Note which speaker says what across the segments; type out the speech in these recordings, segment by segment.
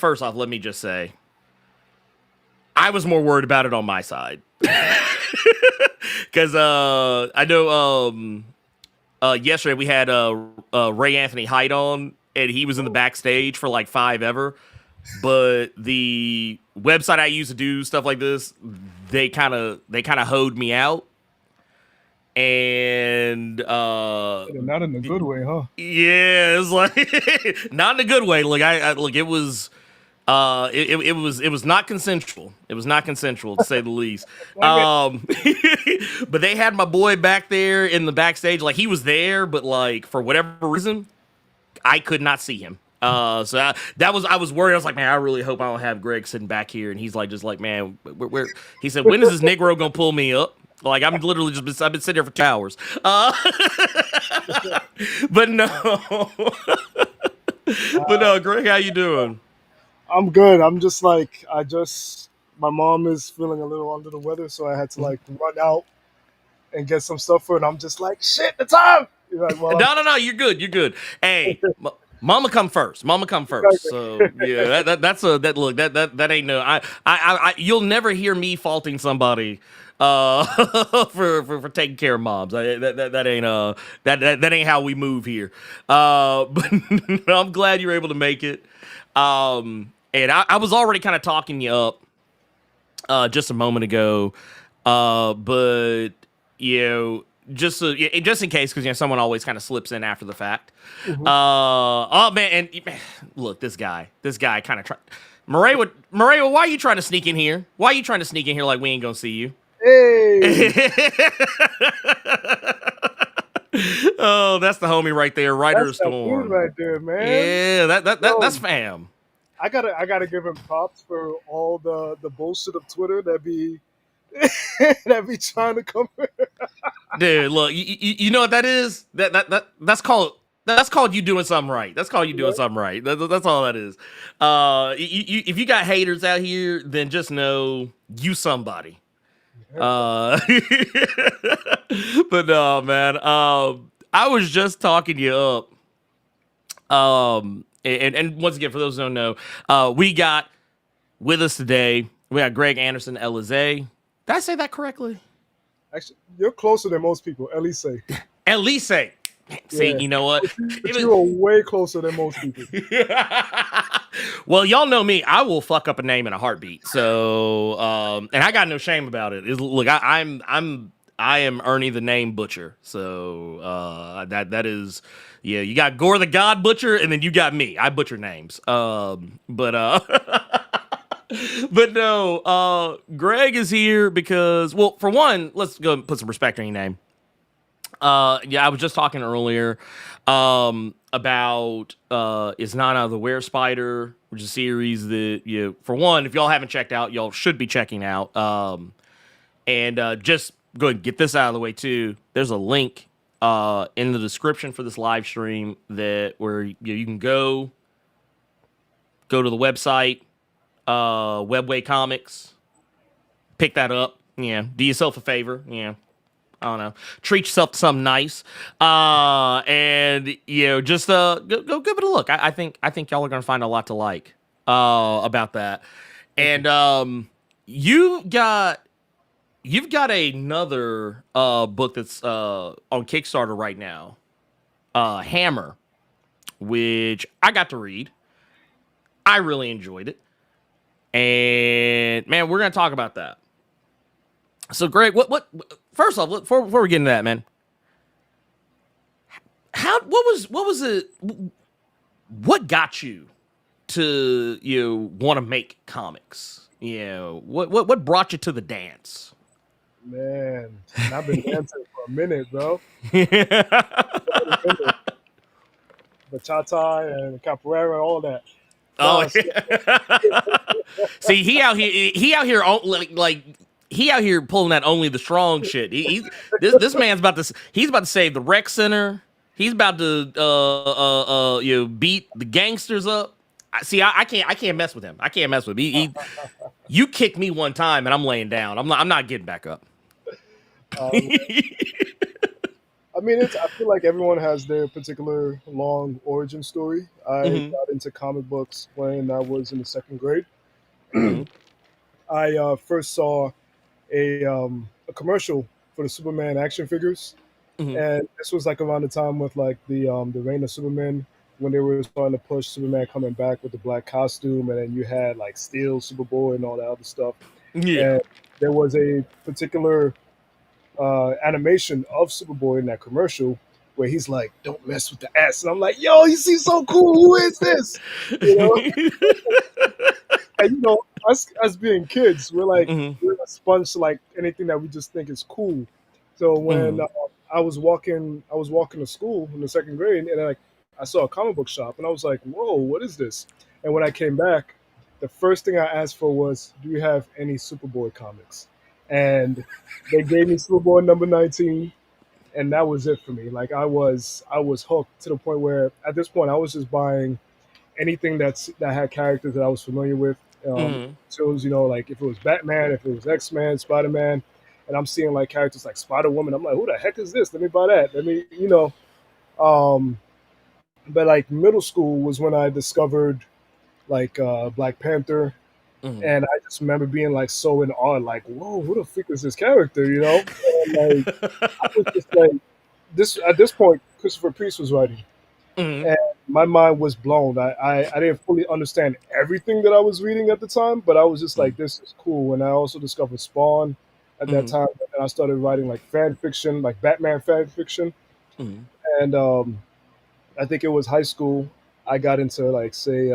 Speaker 1: first off, let me just say, I was more worried about it on my side. Because I know yesterday we had Ray Anthony Hyde on, and he was in the backstage for like 5 ever. But the website I use to do stuff like this, they kind of hoed me out. And
Speaker 2: not in a good way, huh?
Speaker 1: yeah, it's like not in a good way. Like I look, it was it was not consensual. It was not consensual, to say the least. But they had my boy back there in the backstage. Like, he was there, but like for whatever reason, I could not see him. I was worried. I was like, man, I really hope I don't have Greg sitting back here. And he's like, just like, man, where? He said, when is this Negro gonna pull me up? Like, I've been sitting here for 2 hours. But no, but no, Greg, how you doing?
Speaker 2: I'm good. I'm just like, my mom is feeling a little under the weather, so I had to like run out and get some stuff for her. And I'm just like, shit, the time. You're like, well,
Speaker 1: No, you're good. You're good. Hey, Mama come first. Mama come first. So yeah, that ain't no. You'll never hear me faulting somebody for taking care of moms. That ain't how we move here. But I'm glad you're able to make it. And I was already kind of talking you up just a moment ago. But you know, just in case, because someone always kind of slips in after the fact.
Speaker 2: Mhm.
Speaker 1: Oh man, and look, this guy kind of Marewa, why are you trying to sneak in here? Why are you trying to sneak in here like we ain't gonna see you?
Speaker 2: Hey,
Speaker 1: Oh, that's the homie right there, Rider of
Speaker 2: that's that
Speaker 1: Storm.
Speaker 2: dude right there, man.
Speaker 1: Yeah,
Speaker 2: Yo,
Speaker 1: that's fam.
Speaker 2: I gotta give him props for all the bullshit of Twitter that be that be trying to come.
Speaker 1: Dude, look, you know what that is? That's called you doing something right. That's called you doing something right. That's all that is. If you got haters out here, then just know you somebody. But no, man. I was just talking you up. And once again, for those who don't know, we got with us today. We got Greg Anderson, Elysée. Did I say that correctly?
Speaker 2: Actually, you're closer than most people. Elysée.
Speaker 1: Elysée. See,
Speaker 2: Yeah,
Speaker 1: you know what?
Speaker 2: but you are way closer than most people.
Speaker 1: Well, y'all know me. I will fuck up a name in a heartbeat. So, and I got no shame about it. Look, I am Ernie the Name Butcher. So, that is, yeah. You got Gore the God Butcher, and then you got me. I butcher names. But no. Greg is here because, well, for one, let's go and put some respect on your name. Yeah, I was just talking earlier about Is Not Out of the Were Spider, which is a series that, for one, if y'all haven't checked out, y'all should be checking out. And just go ahead and get this out of the way too. There's a link in the description for this live stream where you can go to the website, Webway Comics, pick that up. Yeah, do yourself a favor. Yeah. I don't know. Treat yourself to something nice, and just go give it a look. I think y'all are gonna find a lot to like about that. And you've got another book that's on Kickstarter right now, Hammer, which I got to read. I really enjoyed it, and man, we're gonna talk about that. So, Greg, what? First off, before we get into that, man, what was it? What got you to want to make comics? What brought you to the dance?
Speaker 2: Man, I've been dancing for a minute, bro. Bachata and capoeira, all that.
Speaker 1: Oh, see, he out here like. He out here pulling that only the strong shit. This man's about to save the rec center. He's about to beat the gangsters up. I can't mess with him. I can't mess with him. You kick me one time and I'm laying down. I'm not getting back up.
Speaker 2: I mean, I feel like everyone has their particular long origin story. I
Speaker 1: Hmm.
Speaker 2: got into comic books when I was in the second grade.
Speaker 1: Hmm.
Speaker 2: I first saw a commercial for the Superman action figures,
Speaker 1: Hmm.
Speaker 2: and this was like around the time with like the reign of Superman, when they were starting to push Superman coming back with the black costume, and then you had like Steel, Superboy, and all that other stuff.
Speaker 1: Yeah.
Speaker 2: And there was a particular animation of Superboy in that commercial where he's like, "Don't mess with the S," and I'm like, "Yo, he seems so cool. Who is this?" You know, and us being kids,
Speaker 1: Hmm.
Speaker 2: we're a sponge to like anything that we just think is cool. So when
Speaker 1: Hmm.
Speaker 2: I was walking to school in the second grade, and like I saw a comic book shop, and I was like, "Whoa, what is this?" And when I came back, the first thing I asked for was, "Do you have any Superboy comics?" And they gave me Superboy number 19, and that was it for me. Like I was hooked to the point where at this point I was just buying anything that had characters that I was familiar with.
Speaker 1: Hmm.
Speaker 2: So it was, like if it was Batman, if it was X Men, Spider Man, and I'm seeing like characters like Spider Woman, I'm like, who the heck is this? Let me buy that. Let me, Um, but like middle school was when I discovered like Black Panther,
Speaker 1: Hmm.
Speaker 2: and I just remember being like so in awe, like, whoa, who the freak is this character? And like I was just like, this at this point, Christopher Priest was writing,
Speaker 1: Hmm.
Speaker 2: and my mind was blown. I didn't fully understand everything that I was reading at the time, but I was just like, this is cool. And I also discovered Spawn at that
Speaker 1: Hmm.
Speaker 2: time, and I started writing like fan fiction, like Batman fan fiction.
Speaker 1: Hmm.
Speaker 2: And I think it was high school. I got into like say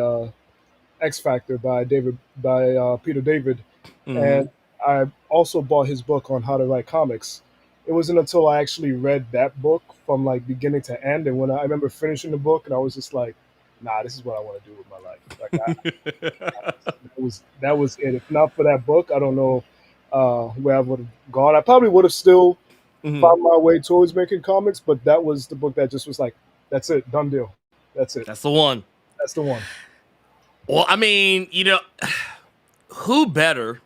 Speaker 2: X Factor by Peter David, and
Speaker 1: Hmm.
Speaker 2: I also bought his book on how to write comics. It wasn't until I actually read that book from like beginning to end, and when I remember finishing the book, and I was just like, "Nah, this is what I want to do with my life." Like that was it. If not for that book, I don't know where I would have gone. I probably would have still
Speaker 1: Hmm.
Speaker 2: found my way towards making comics, but that was the book that just was like, "That's it, done deal. That's it.
Speaker 1: That's the one.
Speaker 2: That's the one."
Speaker 1: Well, I mean, who better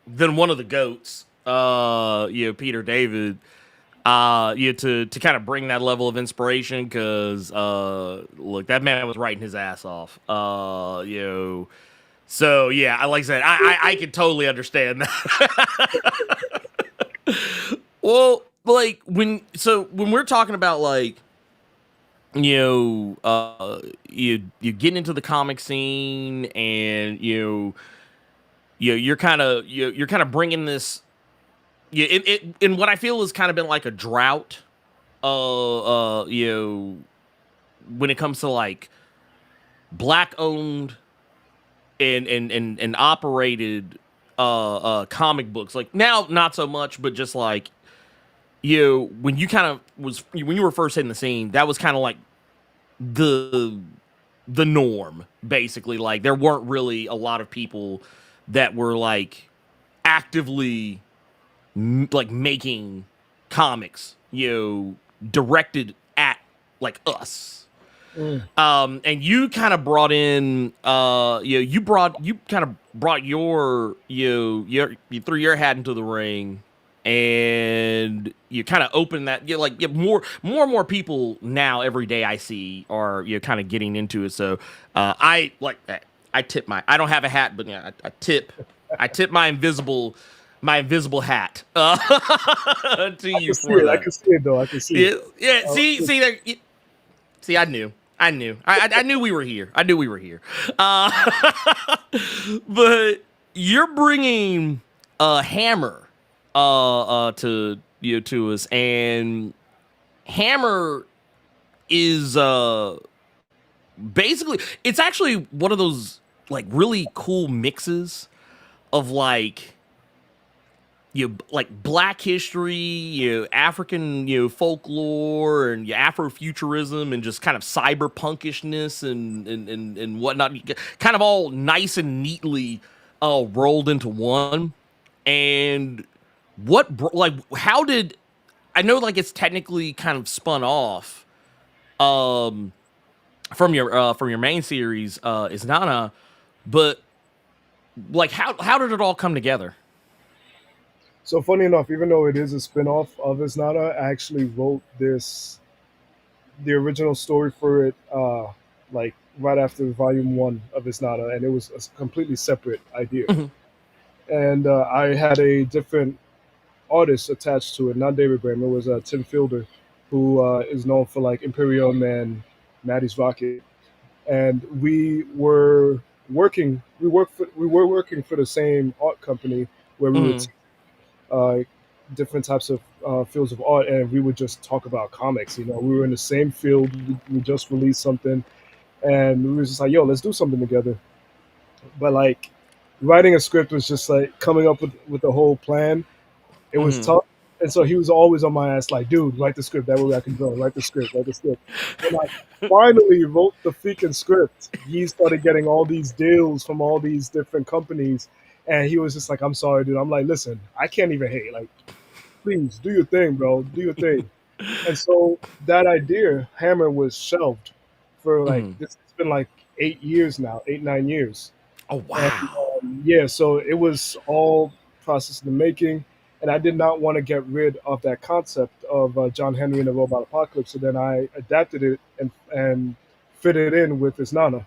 Speaker 1: than one of the goats, Peter David, to kind of bring that level of inspiration because look, that man was writing his ass off. So yeah, like I said, I can totally understand that. Well, like when we're talking about like you getting into the comic scene and you're kind of bringing this. Yeah, it in what I feel has kind of been like a drought. When it comes to like black owned and operated comic books. Like now, not so much, but just like when you kind of when you were first hitting the scene, that was kind of like the the norm basically. Like there weren't really a lot of people that were like actively like making comics, directed at like us.
Speaker 2: Mm.
Speaker 1: And you kind of brought in, you kind of brought you threw your hat into the ring, and you kind of opened that. More and more people now every day I see are kind of getting into it. So I like I tip my I don't have a hat, but yeah, I tip my invisible hat to
Speaker 2: I
Speaker 1: you
Speaker 2: can see
Speaker 1: for
Speaker 2: it. I
Speaker 1: that.
Speaker 2: can see it though. I can see it.
Speaker 1: Yeah, yeah.
Speaker 2: Uh,
Speaker 1: See there. See, I knew, I knew we were here. I knew we were here. Uh, but you're bringing a hammer, to us, and hammer is basically it's actually one of those like really cool mixes of like like black history, African, folklore and Afrofuturism and just kind of cyberpunkishness and whatnot, kind of all nice and neatly rolled into one. And like how did I know like it's technically kind of spun off um from your main series is Nana, but like how did it all come together?
Speaker 2: So funny enough, even though it is a spin-off of Isnada, I actually wrote the original story for it like right after volume one of Isnada, and it was a completely separate idea.
Speaker 1: Mhm.
Speaker 2: And I had a different artist attached to it, not David Bram. It was Tim Fielder, who is known for like Imperium and Maddie's Rocket. And we were working for the same art company where we would
Speaker 1: Mhm.
Speaker 2: uh, different types of fields of art, and we would just talk about comics. You know, we were in the same field. We just released something, and we were just like, "Yo, let's do something together." But like, writing a script was just like coming up with the whole plan. It was
Speaker 1: Mhm.
Speaker 2: tough, and so he was always on my ass, like, "Dude, write the script. That way I can draw. Write the script. Write the script." When I finally wrote the freaking script, he started getting all these deals from all these different companies, and he was just like, "I'm sorry, dude." I'm like, "Listen, I can't even hate. Like, please do your thing, bro. Do your thing." And so that idea, Hammer, was shelved for like
Speaker 1: Mhm.
Speaker 2: this. It's been like 8 years now, 8 9 years,
Speaker 1: Oh
Speaker 2: and
Speaker 1: wow.
Speaker 2: yeah, so it was all process in the making. And I did not want to get rid of that concept of John Henry and the Robot Apocalypse. So then I adapted it and fit it in with this Nana.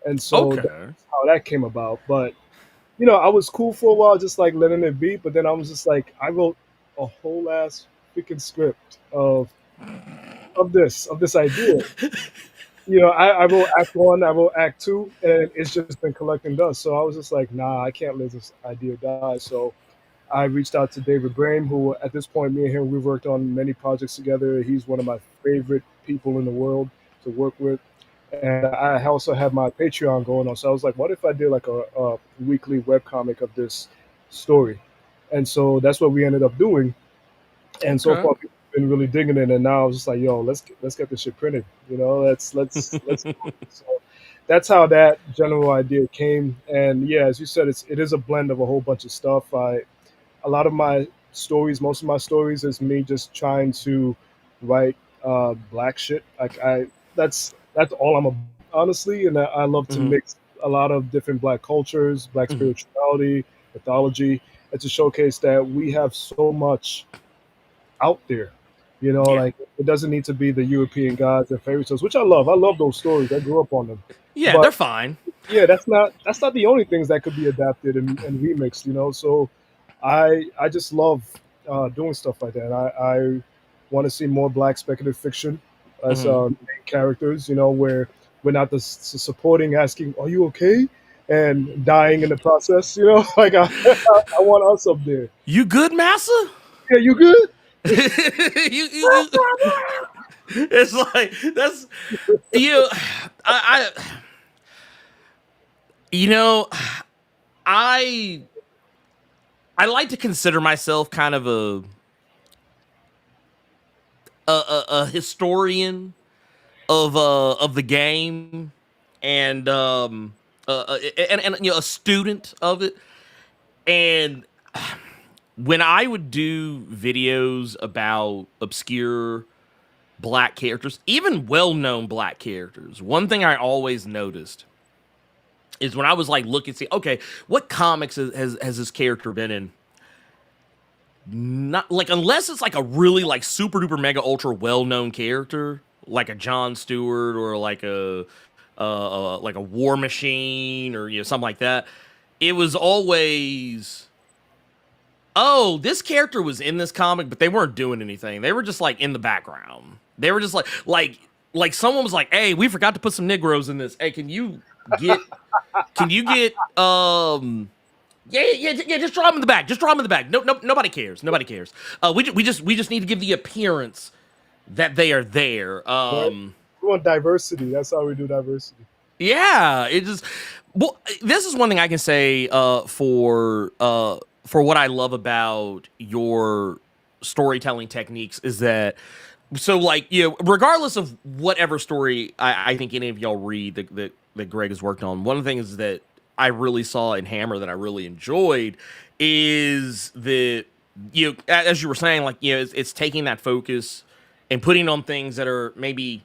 Speaker 2: And so that's
Speaker 1: Okay.
Speaker 2: how that came about. But I was cool for a while, just like letting it be. But then I was just like, I wrote a whole ass freaking script of this idea. I wrote Act One, I wrote Act Two, and it's just been collecting dust. So I was just like, nah, I can't let this idea die. So I reached out to David Brame, who at this point, me and him, we've worked on many projects together. He's one of my favorite people in the world to work with. And I also have my Patreon going on. So I was like, what if I did like a weekly webcomic of this story? And so that's what we ended up doing. And so
Speaker 1: Okay.
Speaker 2: far, people have been really digging it. And now I was just like, yo, let's get this shit printed. Let's. So that's how that general idea came. And yeah, as you said, it is a blend of a whole bunch of stuff. A lot of my stories, most of my stories, is me just trying to write black shit. Like that's all I'm about, honestly. And I love to
Speaker 1: Mhm.
Speaker 2: mix a lot of different black cultures, black
Speaker 1: Mhm.
Speaker 2: spirituality, mythology, and to showcase that we have so much out there.
Speaker 1: Yeah.
Speaker 2: Like it doesn't need to be the European gods and fairy tales, which I love. I love those stories. I grew up on them.
Speaker 1: Yeah,
Speaker 2: But
Speaker 1: they're fine.
Speaker 2: yeah, that's not the only things that could be adapted and remixed. So I just love doing stuff like that. I want to see more black speculative fiction as
Speaker 1: Mhm.
Speaker 2: main characters. Where we're not the supporting asking, "Are you okay?" and dying in the process. Like I want us up there.
Speaker 1: You good, massa?
Speaker 2: Yeah, you good?
Speaker 1: you it's like that's you I you know I I like to consider myself kind of a historian of the game and a student of it. And when I would do videos about obscure black characters, even well-known black characters, one thing I always noticed is when I was like looking, see, okay, what comics has this character been in? Not like unless it's like a really like super duper mega ultra well-known character, like a John Stewart or like a War Machine or something like that. It was always, oh, this character was in this comic, but they weren't doing anything. They were just like in the background. They were just like someone was like, "Hey, we forgot to put some Negroes in this. Hey, get can you get yeah, just draw them in the back. Just draw them in the back. No, nobody cares. Nobody cares. We just need to give the appearance that they are there.
Speaker 2: Right? We want diversity. That's how we do diversity.
Speaker 1: Yeah, it just well, this is one thing I can say for what I love about your storytelling techniques is that so like regardless of whatever story I think any of y'all read that Greg has worked on, one of the things that I really saw in Hammer that I really enjoyed is that as you were saying, like it's taking that focus and putting on things that are maybe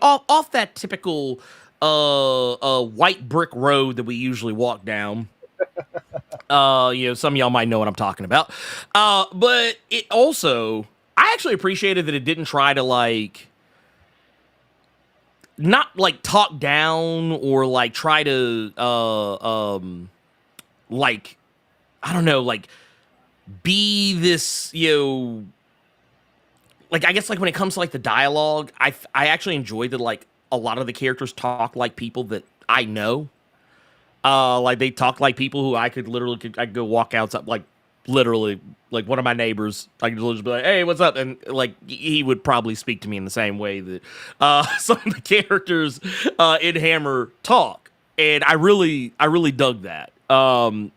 Speaker 1: off that typical white brick road that we usually walk down, Some of y'all might know what I'm talking about. But it also, I actually appreciated that it didn't try to like not like talk down or like try to like I don't know, like be this, like I guess like when it comes to like the dialogue, I actually enjoyed that like a lot of the characters talk like people that I know. Like they talk like people who I could I could go walk outside, like literally, like one of my neighbors. I could just be like, "Hey, what's up?" And like he would probably speak to me in the same way that some of the characters in Hammer talk, and I really dug that.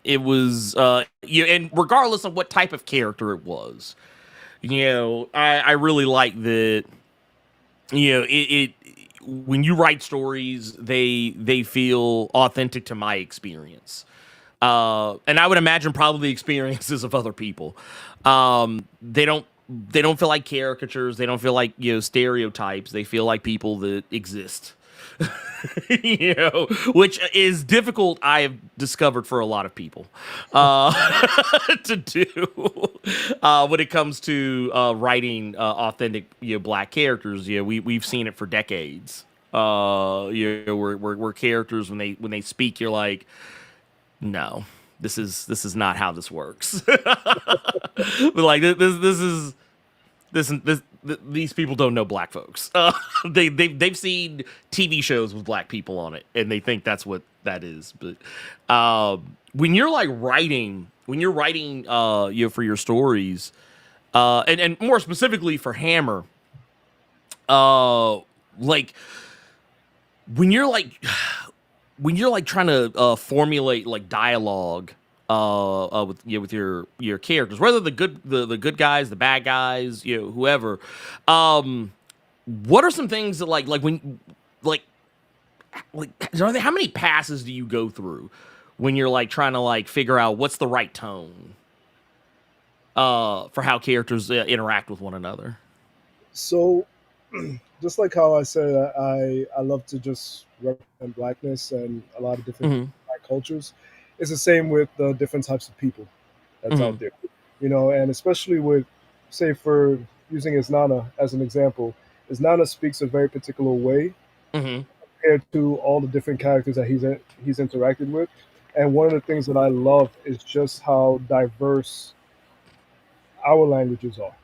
Speaker 1: It was and regardless of what type of character it was, I really like that. It when you write stories, they feel authentic to my experience, and I would imagine probably the experiences of other people. They don't feel like caricatures. They don't feel like stereotypes. They feel like people that exist. Which is difficult. I have discovered for a lot of people to do when it comes to writing authentic, black characters. We've seen it for decades. Where characters when they speak, you're like, no, this is not how this works. But like these people don't know black folks. They've seen TV shows with black people on it, and they think that's what that is. But when you're like when you're writing, for your stories, and more specifically for Hammer, like when you're like trying to formulate like dialogue with your characters, whether the good guys, the bad guys, whoever. What are some things that like when like how many passes do you go through when you're like trying to like figure out what's the right tone for how characters interact with one another?
Speaker 2: So, just like how I said, I love to just represent blackness and a lot of different
Speaker 1: Mm-hmm.
Speaker 2: black cultures. It's the same with the different types of people that's
Speaker 1: Mm-hmm.
Speaker 2: out there, and especially with, say, for using Isnana as an example, Isnana speaks a very particular way
Speaker 1: Mm-hmm.
Speaker 2: compared to all the different characters that he's interacted with. And one of the things that I love is just how diverse our languages are.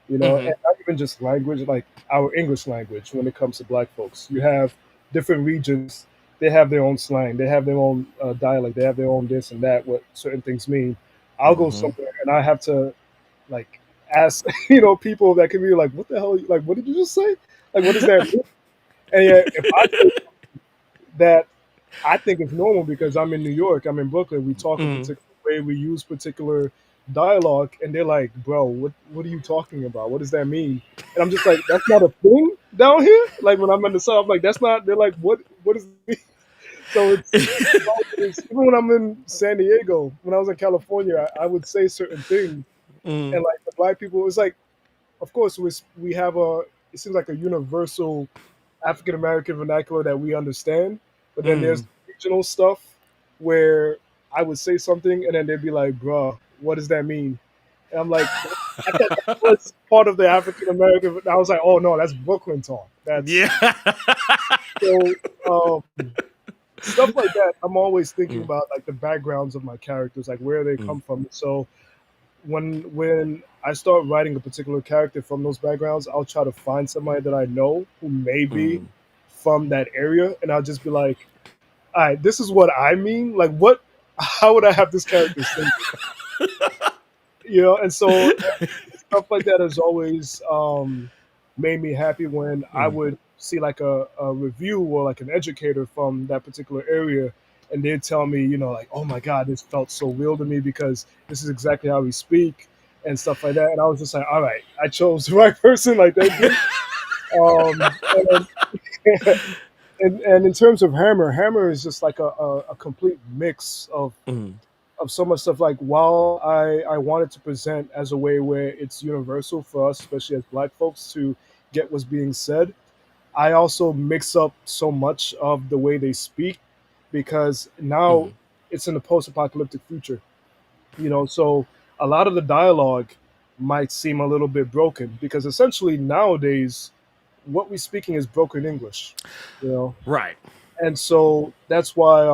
Speaker 1: Mm-hmm.
Speaker 2: And not even just language, like our English language when it comes to black folks. You have different regions, they have their own slang, they have their own dialect, they have their own this and that, what certain things mean. I'll go
Speaker 1: Mm-hmm.
Speaker 2: somewhere and I have to like ask, people that can be like, what the hell, like, what did you just say? Like, what does that mean? And yet, if I say that I think it's normal because I'm in New York, I'm in Brooklyn, we talk a
Speaker 1: Mm-hmm.
Speaker 2: particular way, we use particular dialogue, and they're like, bro, what are you talking about? What does that mean? And I'm just like, that's not a thing down here. Like when I'm in the South, I'm like, that's not. They're like, what does it mean? So even when I'm in San Diego, when I was in California, I would say certain things,
Speaker 1: Mm-hmm.
Speaker 2: and like the black people, it's like, of course, we have it seems like a universal African American vernacular that we understand, but then there's regional stuff where I would say something and then they'd be like, "Bruh, what does that mean?" And I'm like, "I thought that was part of the African American." I was like, "Oh no, that's Brooklyn talk. That's
Speaker 1: Yeah.
Speaker 2: so." Stuff like that. I'm always thinking about like the backgrounds of my characters, like where they
Speaker 1: Mm-hmm.
Speaker 2: come from. So when I start writing a particular character from those backgrounds, I'll try to find somebody that I know who may be
Speaker 1: Mm-hmm.
Speaker 2: from that area, and I'll just be like, "All right, this is what I mean. Like, what? How would I have this character think?" And so stuff like that has always made me happy when I
Speaker 1: Mm-hmm.
Speaker 2: would see like a review or like an educator from that particular area, and they'd tell me, like, "Oh my God, this felt so real to me because this is exactly how we speak." And stuff like that, and I was just like, "All right, I chose the right person." Like, thank you. And, and in terms of Hammer is just like a complete mix of so much stuff. Like, while I wanted to present as a way where it's universal for us, especially as black folks, to get what's being said, I also mix up so much of the way they speak because now
Speaker 1: Mm-hmm.
Speaker 2: it's in a post-apocalyptic future. So a lot of the dialogue might seem a little bit broken because essentially nowadays what we're speaking is broken English, you know.
Speaker 1: Right.
Speaker 2: And so that's why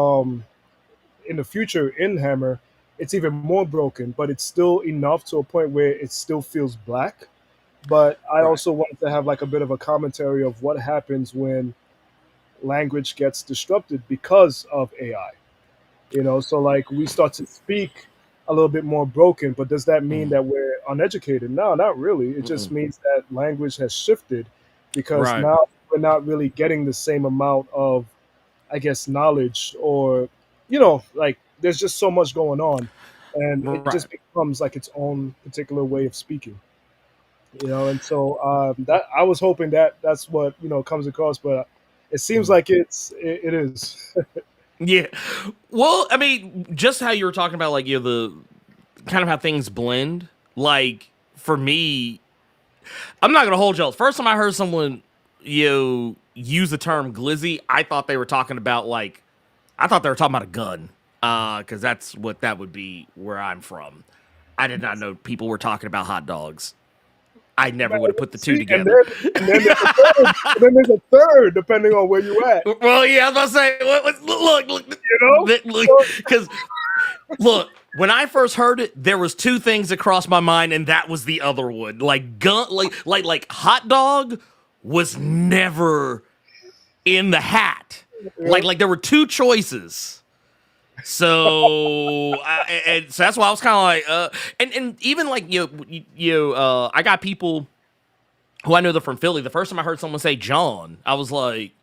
Speaker 2: in the future in Hammer, it's even more broken, but it's still enough to a point where it still feels black. But I
Speaker 1: Right.
Speaker 2: also wanted to have like a bit of a commentary of what happens when language gets disrupted because of AI. So like we start to speak a little bit more broken, but does that mean
Speaker 1: Mm,
Speaker 2: that we're uneducated? No, not really. It just
Speaker 1: mm-mm.
Speaker 2: means that language has shifted because
Speaker 1: Right.
Speaker 2: now we're not really getting the same amount of, I guess, knowledge or, like there's just so much going on, and it
Speaker 1: Right.
Speaker 2: just becomes like its own particular way of speaking. And so that I was hoping that that's what comes across, but it seems
Speaker 1: Mm.
Speaker 2: like it is.
Speaker 1: Yeah. Well, I mean, just how you were talking about, like, the kind of how things blend. Like, for me, I'm not gonna hold y'all. First time I heard someone, use the term glizzy, I thought they were talking about, like, I thought they were talking about a gun. Because that's what that would be where I'm from. I did not know people were talking about hot dogs. I never
Speaker 2: Man,
Speaker 1: would have put the two
Speaker 2: see, and
Speaker 1: together.
Speaker 2: then there's a third, and then there's a third, depending on where you at.
Speaker 1: Well, yeah, I was about to say,
Speaker 2: You know,
Speaker 1: look,
Speaker 2: so,
Speaker 1: because look, when I first heard it, there was two things that crossed my mind, and that was the other one. Like gun, like hot dog was never in the hat.
Speaker 2: yeah.
Speaker 1: Like there were two choices. And so that's why I was kind of like, and even like I got people who I know they're from Philly. The first time I heard someone say John, I was like,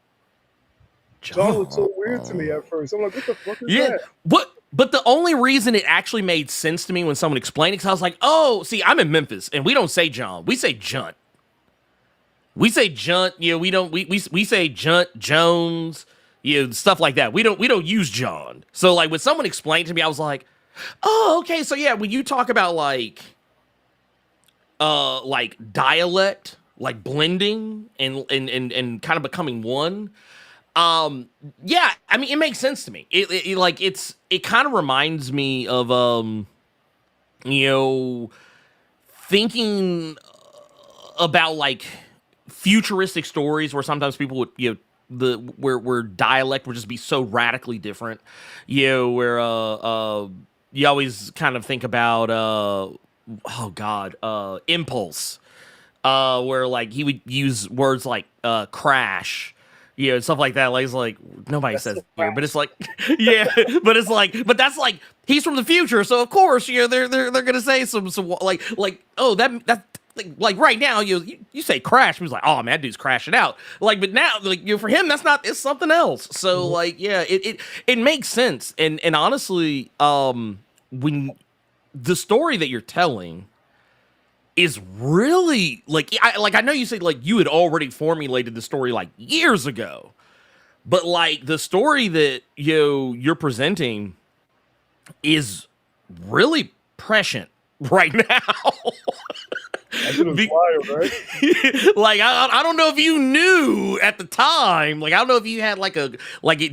Speaker 2: John was
Speaker 1: John.
Speaker 2: so weird to me at first. I'm like, what the fuck is
Speaker 1: Yeah.
Speaker 2: that?
Speaker 1: What? But the only reason it actually made sense to me when someone explained it, because I was like, oh, see, I'm in Memphis, and we don't say John. We say Junt. We say Junt. We don't. We say Junt, Jones, stuff like that. We don't use John. So like when someone explained to me, I was like, oh, okay. So yeah, when you talk about like dialect, like blending and kind of becoming one, yeah, I mean, it makes sense to me. It kind of reminds me of you know, thinking about like futuristic stories where sometimes people would the where dialect would just be so radically different. Where you always kind of think about oh god, impulse, where like he would use words like crash, stuff like that. Like it's like nobody
Speaker 2: That's
Speaker 1: says
Speaker 2: so
Speaker 1: here, but it's
Speaker 2: fast.
Speaker 1: like yeah, but that's like he's from the future, so of course they're gonna say some like oh that. Like right now, you say crash, he was like, oh man, that dude's crashing out. Like, but now, like for him, that's not. It's something else. So
Speaker 2: Mhm.
Speaker 1: like, yeah, it makes sense. And honestly, when the story that you're telling is really I know you said like you had already formulated the story like years ago, but like the story that you're presenting is really prescient right now.
Speaker 2: That shit was
Speaker 1: Be-
Speaker 2: wild, right?
Speaker 1: like I don't know if you knew at the time. Like I don't know if you had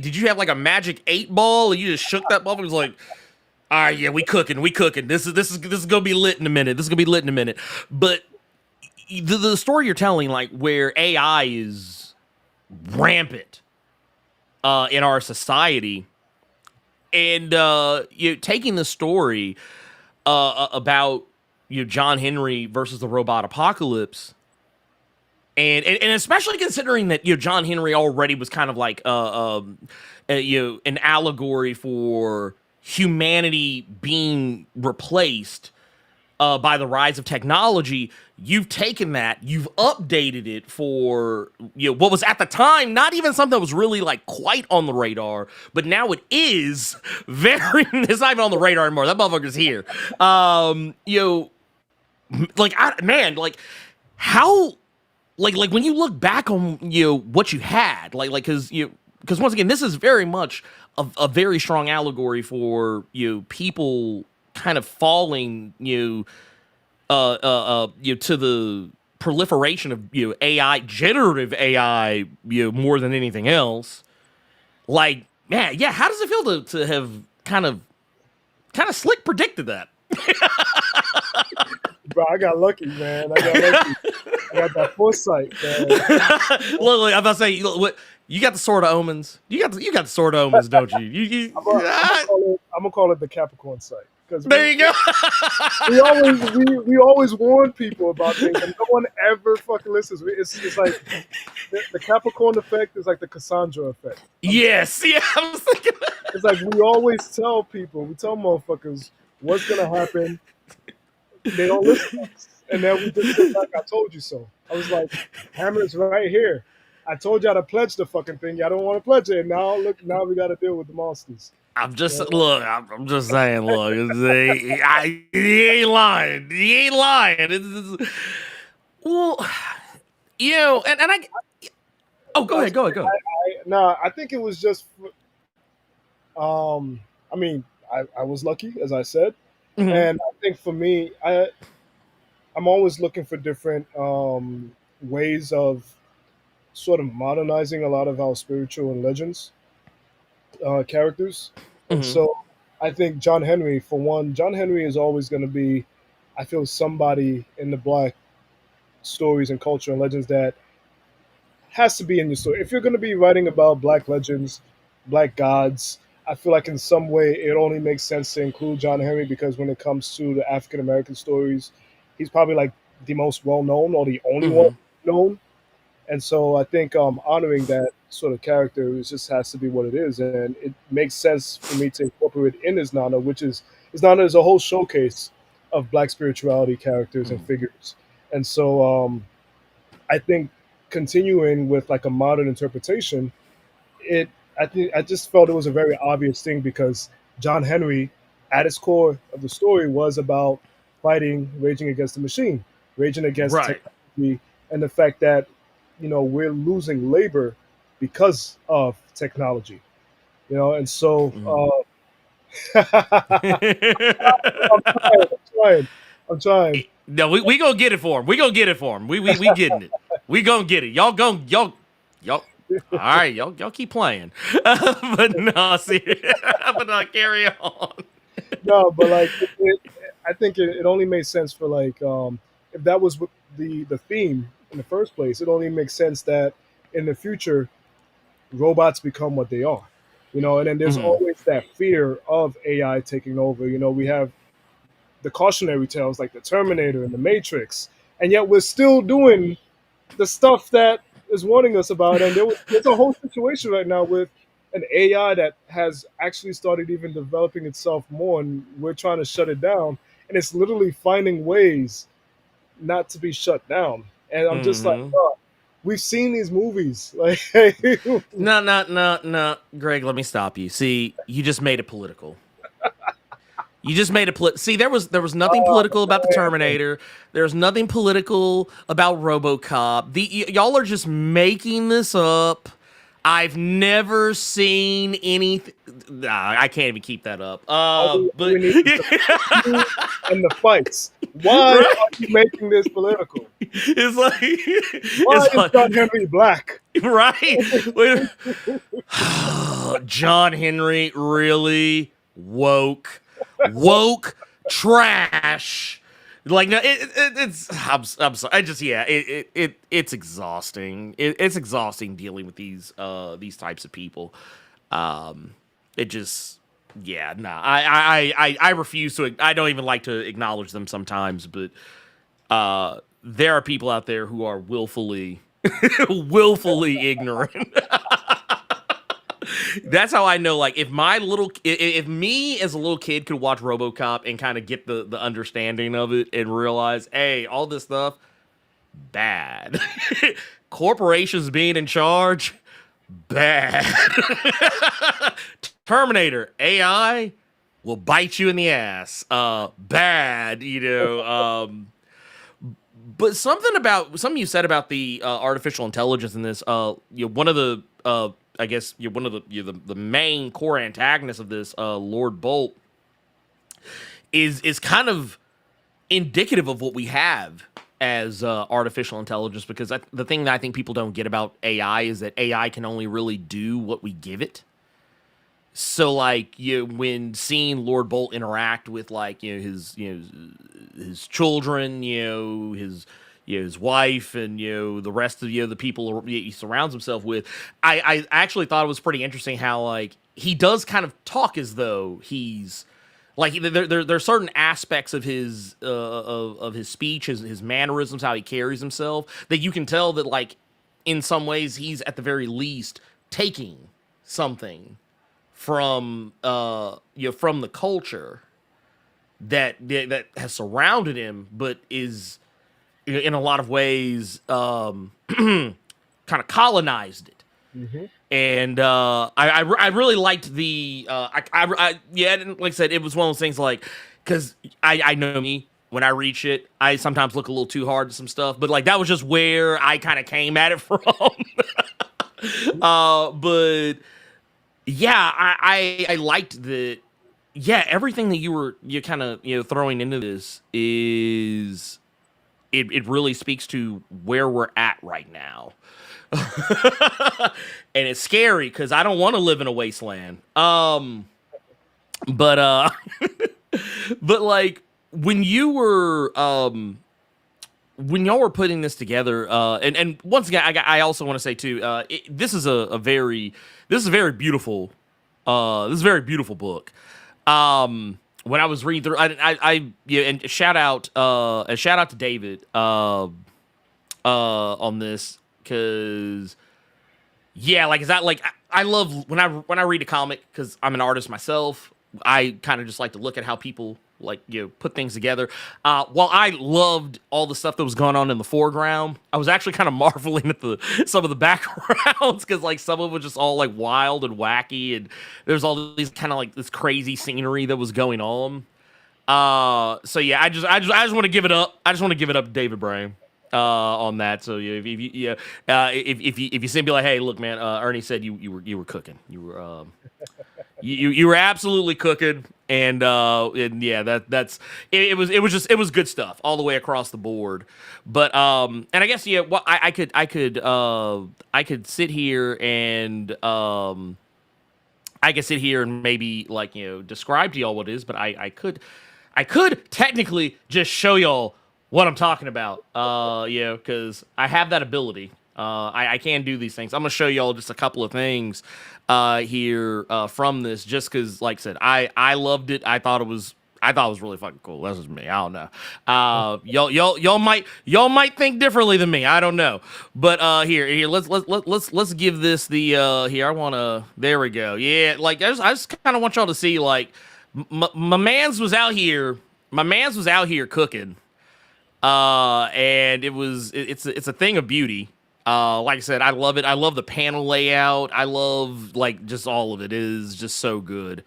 Speaker 1: did you have like a magic 8 ball and you just shook that ball and was like, all right, yeah, we cooking. This is gonna be lit in a minute. This is gonna be lit in a minute. But the story you're telling, like where AI is rampant in our society, and taking the story about John Henry versus the robot apocalypse, and especially considering that John Henry already was kind of like an allegory for humanity being replaced by the rise of technology. You've taken that, you've updated it for what was at the time not even something that was really like quite on the radar, but now it is very. It's not even on the radar anymore. That motherfucker's here. Man, like how, like when you look back on what you had, because once again, this is very much a very strong allegory for people kind of falling to the proliferation of AI, generative AI, more than anything else. Like, man, yeah, how does it feel to have kind of slick predicted that?
Speaker 2: Bro, I got lucky, man. I got lucky. I got that foresight, man.
Speaker 1: Look, I'm about to say, what you got the Sword of Omens. You got the Sword of Omens, don't you?
Speaker 2: I'm gonna call it the Capricorn sight because
Speaker 1: There you go.
Speaker 2: we always warn people about things, and no one ever fucking listens. It's like the Capricorn effect is like the Cassandra effect.
Speaker 1: Yes, yeah. I was thinking.
Speaker 2: It's like we always tell people, we tell motherfuckers what's gonna happen. They don't listen to us, and then we just sit back. I told you so. I was like, Hammer's right here. I told y'all to pledge the fucking thing. Y'all don't want to pledge it. And now look, now we got to deal with the monsters.
Speaker 1: I'm just I'm just saying. Look, he ain't lying. He ain't lying. Well, and I. Oh, go ahead.
Speaker 2: I think it was just. I mean, I was lucky, as I said, and I think for me, I'm always looking for different ways of sort of modernizing a lot of our spiritual and legends characters. And so I think John Henry, for one, John Henry is always going to be, I feel, somebody in the Black stories and culture and legends that has to be in your story. If you're going to be writing about Black legends, Black gods, I feel like in some way it only makes sense to include John Henry because when it comes to the African American stories, he's probably like the most well known or the only one known. And so I think honoring that sort of character just has to be what it is, and it makes sense for me to incorporate in his Nana, which is his Nana is a whole showcase of Black spirituality characters and figures. And so I think continuing with like a modern interpretation, I just felt it was a very obvious thing because John Henry, at its core of the story, was about fighting, raging against the machine, raging against technology, and the fact that we're losing labor because of technology, and so I'm trying.
Speaker 1: No, we gonna get it for him. We gonna get it for him. We getting it. We gonna get it. Y'all. All right, y'all keep playing. But no, see, but carry on.
Speaker 2: No, but like, I think it only made sense for like, if that was the theme in the first place, it only makes sense that in the future, robots become what they are, and then there's always that fear of AI taking over. We have the cautionary tales like the Terminator and the Matrix, and yet we're still doing the stuff that is warning us about. And there's a whole situation right now with an AI that has actually started even developing itself more, and we're trying to shut it down, and it's literally finding ways not to be shut down. And I'm just like, oh, we've seen these movies. Like,
Speaker 1: no, Greg, let me stop you. See, you just made it political. You just made it See, there was nothing political about the Terminator. There's nothing political about RoboCop. Y'all are just making this up. I've never seen anything. Nah, I can't even keep that up. But
Speaker 2: and the fights. Why are you making this political?
Speaker 1: It's like
Speaker 2: why is John Henry Black?
Speaker 1: Right? John Henry really woke trash. Like, no, it's I'm sorry. It's exhausting. It's exhausting dealing with these types of people. It just, yeah, nah. I refuse to. I don't even like to acknowledge them sometimes, but there are people out there who are willfully ignorant. That's how I know, like, if me as a little kid could watch RoboCop and kind of get the understanding of it and realize, hey, all this stuff, bad. Corporations being in charge, bad. Terminator, AI will bite you in the ass, bad, But something you said about the artificial intelligence in this, one of the I guess one of the main core antagonists of this, Lord Bolt, is kind of indicative of what we have as artificial intelligence, because the thing that I think people don't get about AI is that AI can only really do what we give it. So like when seeing Lord Bolt interact with like his children, his wife, and the rest of the people he surrounds himself with, I actually thought it was pretty interesting how like he does kind of talk as though he's like there are certain aspects of his speech, his mannerisms, how he carries himself, that you can tell that like in some ways he's at the very least taking something from from the culture that has surrounded him, but is in a lot of ways kind of colonized it.
Speaker 2: Mm-hmm.
Speaker 1: And I really liked the yeah, and like I said, it was one of those things like, because I know me, when I reach it, I sometimes look a little too hard at some stuff, but like that was just where I kind of came at it from. But yeah, I liked that. Yeah, everything that you kind of throwing into this is it really speaks to where we're at right now. And it's scary because I don't want to live in a wasteland. But but like when you were when y'all were putting this together, and once again, I also want to say too, this is a very beautiful, this is a very beautiful book. When I was reading through, yeah, and shout out to David, on this, because yeah, like is that like I love when I read a comic, because I'm an artist myself. I kind of just like to look at how people like put things together. While I loved all the stuff that was going on in the foreground, I was actually kind of marveling at some of the backgrounds, because like some of it was just all like wild and wacky, and there's all these kind of like this crazy scenery that was going on. So yeah, I just want to give it up. I just want to give it up to David Brame on that. So yeah, if you see him, be like, hey, look, man, Ernie said you were cooking. You were you were absolutely cooking, and yeah, that's it was good stuff all the way across the board. But and I guess yeah, what I could sit here and maybe like describe to y'all what it is, but I could technically just show y'all what I'm talking about, because I have that ability. I can do these things. I'm gonna show y'all just a couple of things here from this, just because, like I said, I loved it. I thought it was really fucking cool. That's just me. I don't know. Y'all might think differently than me. I don't know. But here, let's give this the here. I wanna. There we go. Yeah, like I just kind of want y'all to see like my man's was out here. My man's was out here cooking. And it's a thing of beauty. Like I said, I love it. I love the panel layout. I love like just all of it. It is just so good.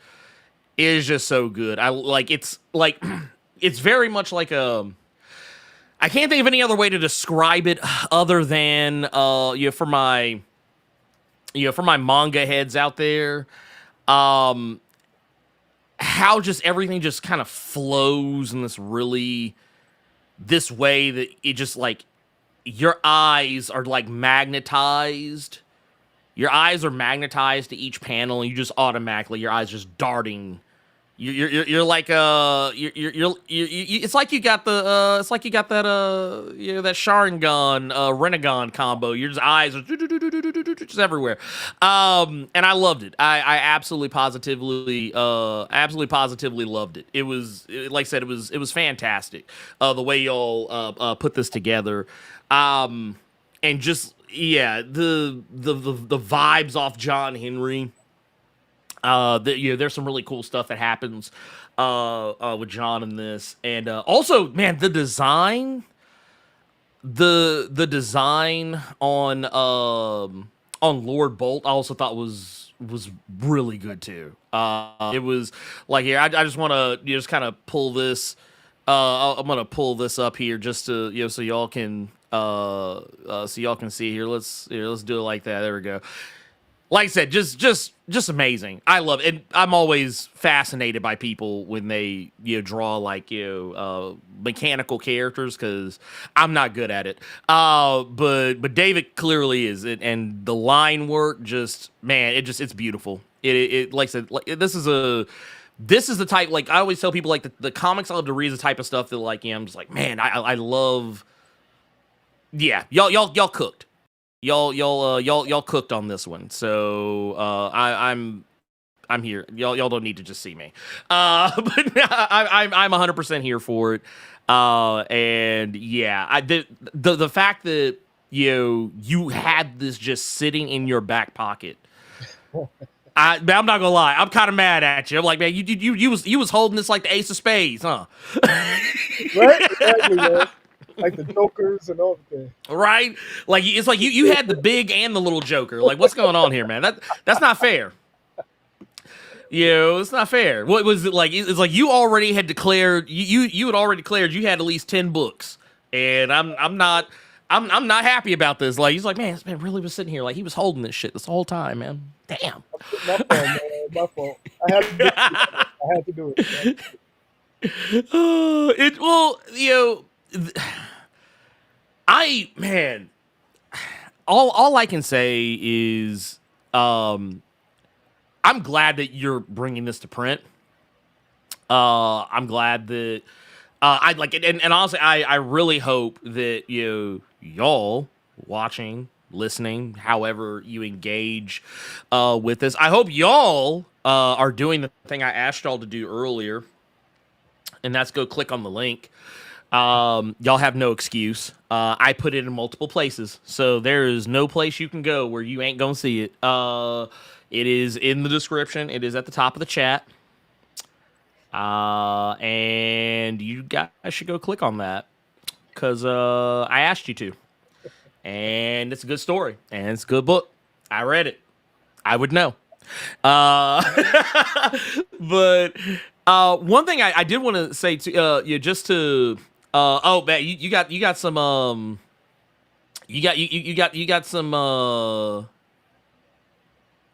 Speaker 1: It is just so good. It's very much like I can't think of any other way to describe it other than for my manga heads out there, how just everything just kind of flows in this way that it just like your eyes are like magnetized. Your eyes are magnetized to each panel, and you just automatically, your eyes just darting. You're like it's like you got that that Sharingan Renegon combo. Your eyes are just everywhere. And I loved it. I absolutely positively loved it. It was like I said, it was fantastic. The way y'all put this together. And just yeah, the vibes off John Henry. There's some really cool stuff that happens with John in this, and also, man, the design on Lord Bolt, I also thought was really good too. It was like here, I just want to just kind of pull this. I'm gonna pull this up here just to so y'all can see here. Let's do it like that. There we go. Like I said, just amazing. I love it. And I'm always fascinated by people when they draw like mechanical characters, because I'm not good at it. But David clearly is, and the line work just, man, it's beautiful. It like I said, this is the type, like I always tell people, like the comics I love to read is the type of stuff that like, I'm just like, man, I love. Yeah, y'all cooked. Y'all cooked on this one. So I'm here. Y'all don't need to just see me. But I'm 100% here for it. And yeah, the fact that you had this just sitting in your back pocket. I'm not gonna lie. I'm kind of mad at you. I'm like, man, you was holding this like the ace of spades, huh?
Speaker 2: Right? Exactly, man. Like the jokers and all the things.
Speaker 1: Right? Like it's like you had the big and the little joker. Like, what's going on here, man? That's not fair. It's not fair. What was it like? It's like you already had declared you had already declared you had at least 10 books, and I'm not happy about this. Like, he's like, man, this man really was sitting here like he was holding this shit this whole time, man. Damn.
Speaker 2: My fault, man. My fault. I had to do it.
Speaker 1: Man, all I can say is, I'm glad that you're bringing this to print. I'm glad that I like it, and honestly, I really hope that y'all watching, listening, however you engage with this. I hope y'all are doing the thing I asked y'all to do earlier, and that's go click on the link. Y'all have no excuse. I put it in multiple places, so there is no place you can go where you ain't gonna see it. It is in the description. It is at the top of the chat. And you guys should go click on that because I asked you to. And it's a good story, and it's a good book. I read it. I would know. But one thing I did want to say to just to man, you got some you got some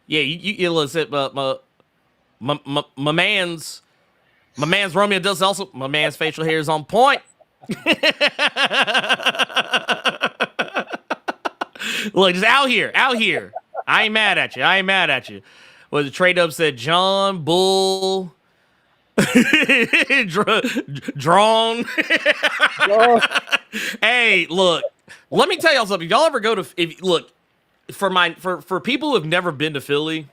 Speaker 1: yeah, you listen, my man's Romeo does also, my man's facial hair is on point. Look, just out here. I ain't mad at you. Well, the trade up said John Bull drawn. Hey, look, let me tell y'all something. If y'all ever go to for people who have never been to Philly,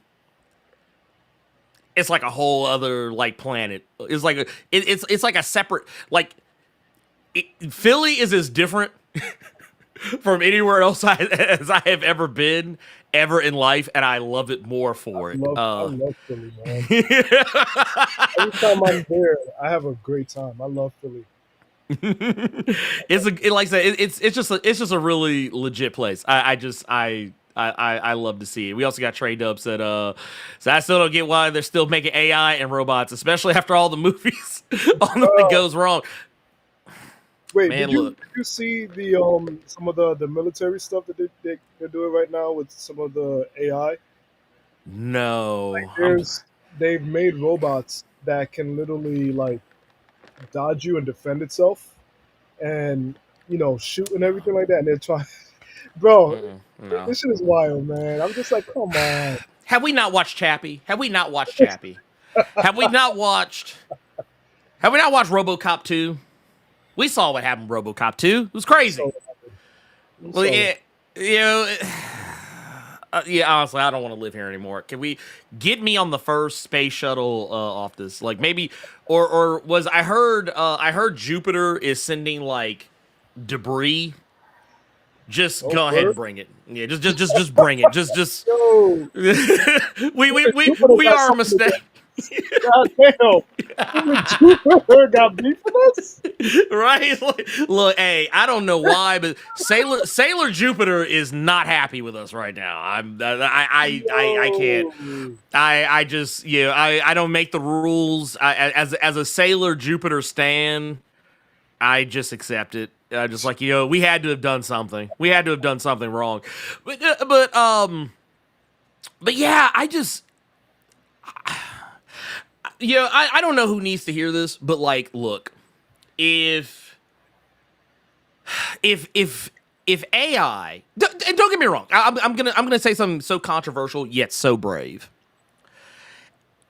Speaker 1: it's like a whole other like planet. It's like it's like a separate Philly is as different from anywhere else as I have ever been ever in life, and I love it more for it.
Speaker 2: I love Philly, man. Every time I'm there, I have a great time. I love Philly.
Speaker 1: Like I said, it's just a really legit place. I love to see it. We also got Trey Dub said, so I still don't get why they're still making AI and robots, especially after all the movies on that goes wrong.
Speaker 2: Wait,
Speaker 1: man,
Speaker 2: did you see the some of the military stuff that they're doing right now with some of the AI?
Speaker 1: No.
Speaker 2: Like they've made robots that can literally like dodge you and defend itself and shoot and everything like that, and they're trying. Bro,
Speaker 1: no.
Speaker 2: This shit is wild, man. I'm just like, come on.
Speaker 1: Have we not watched Chappie? Have we not watched RoboCop 2? We saw what happened in RoboCop 2. It was crazy. Well, honestly, I don't want to live here anymore. Can we get me on the first space shuttle off this? Like maybe, or was I heard Jupiter is sending like debris. Just go ahead and bring it. Yeah, just bring it. Just. we are a mistake.
Speaker 2: God damn. Jupiter got beef with us?
Speaker 1: Right? Look, hey, I don't know why, but Sailor Jupiter is not happy with us right now. I can't. I just I don't make the rules. As a Sailor Jupiter stan, I just accept it. Just like we had to have done something. We had to have done something wrong. But yeah, I just. I don't know who needs to hear this, but like, look, if AI, and don't get me wrong, I'm gonna say something so controversial yet so brave.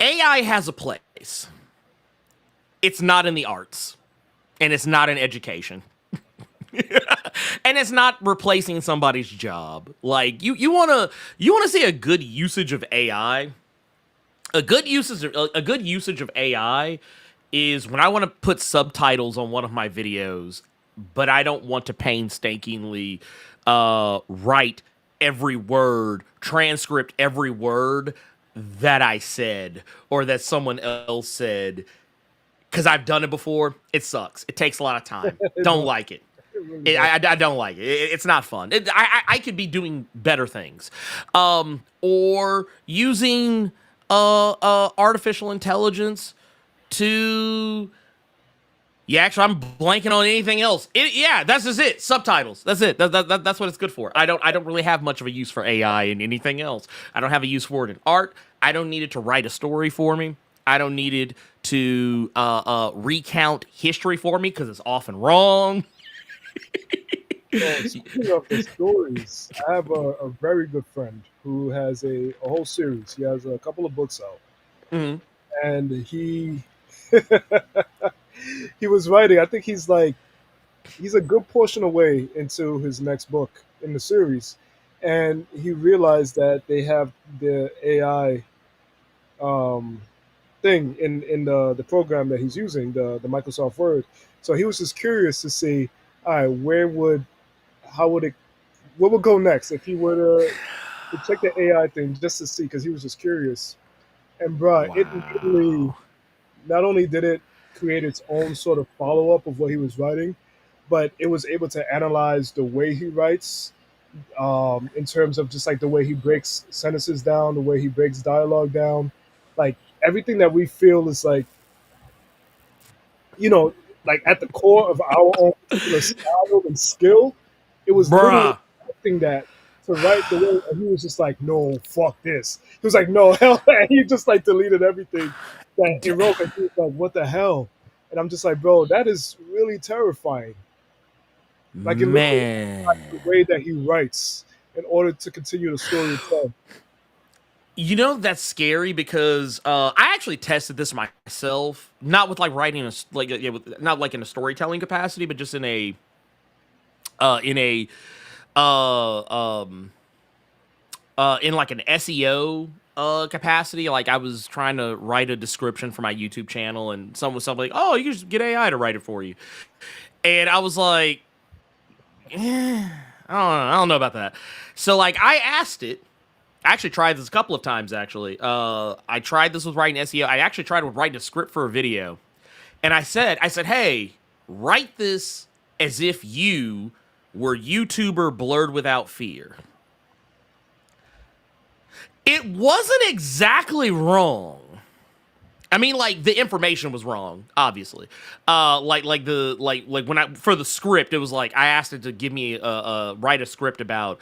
Speaker 1: AI has a place. It's not in the arts, and it's not in education. And it's not replacing somebody's job. Like you wanna see a good usage of AI. A good usage of AI is when I want to put subtitles on one of my videos, but I don't want to painstakingly write every word, transcript every word that I said or that someone else said, because I've done it before. It sucks. It takes a lot of time.
Speaker 2: It
Speaker 1: Don't
Speaker 2: does.
Speaker 1: like it.
Speaker 2: It really does.
Speaker 1: I don't like it. It's not fun. I could be doing better things, or using artificial intelligence to. Yeah, actually, I'm blanking on anything else. Yeah, that's just it. Subtitles. That's it. That's what it's good for. I don't really have much of a use for AI in anything else. I don't have a use for it in art. I don't need it to write a story for me. I don't need it to recount history for me because it's often wrong.
Speaker 2: Well, speaking of the stories, I have a very good friend who has a whole series. He has a couple of books out,
Speaker 1: Mhm.
Speaker 2: and he was writing. I think he's a good portion away into his next book in the series, and he realized that they have the AI um, thing in the program that he's using, the Microsoft Word. So he was just curious to see, all right, how would it, what would go next if he were to check the AI thing just to see, because he was just curious. And bruh, it literally,
Speaker 1: Wow.
Speaker 2: not only did it create its own sort of follow up of what he was writing, but it was able to analyze the way he writes, in terms of just like the way he breaks sentences down, the way he breaks dialogue down, like everything that we feel is like, you know, like at the core of our own particular style and skill. It was literally
Speaker 1: Bruh.
Speaker 2: acting that to write the way, and he was just like, no, fuck this. He was like, no, hell, and he just like deleted everything that he
Speaker 1: D-
Speaker 2: wrote, and he was like, what the hell? And I'm just like, bro, that is really terrifying. Like it literally like the
Speaker 1: Man.
Speaker 2: way that he writes in order to continue the story itself.
Speaker 1: You know that's scary because I actually tested this myself, not with like writing yeah, not like in a storytelling capacity, but just in a uh um in like an SEO capacity. Like I was trying to write a description for my YouTube channel, and someone was something like, "Oh, you can just get AI to write it for you," and I was like, I don't know about that. So like I asked it. I actually tried this a couple of times. Actually, I tried this with writing SEO. I actually tried with writing a script for a video, and I said, hey, write this as if you were YouTuber Blerd without fear. It wasn't exactly wrong. I mean, like the information was wrong, obviously. Like when I for the script, it was like I asked it to give me write a script about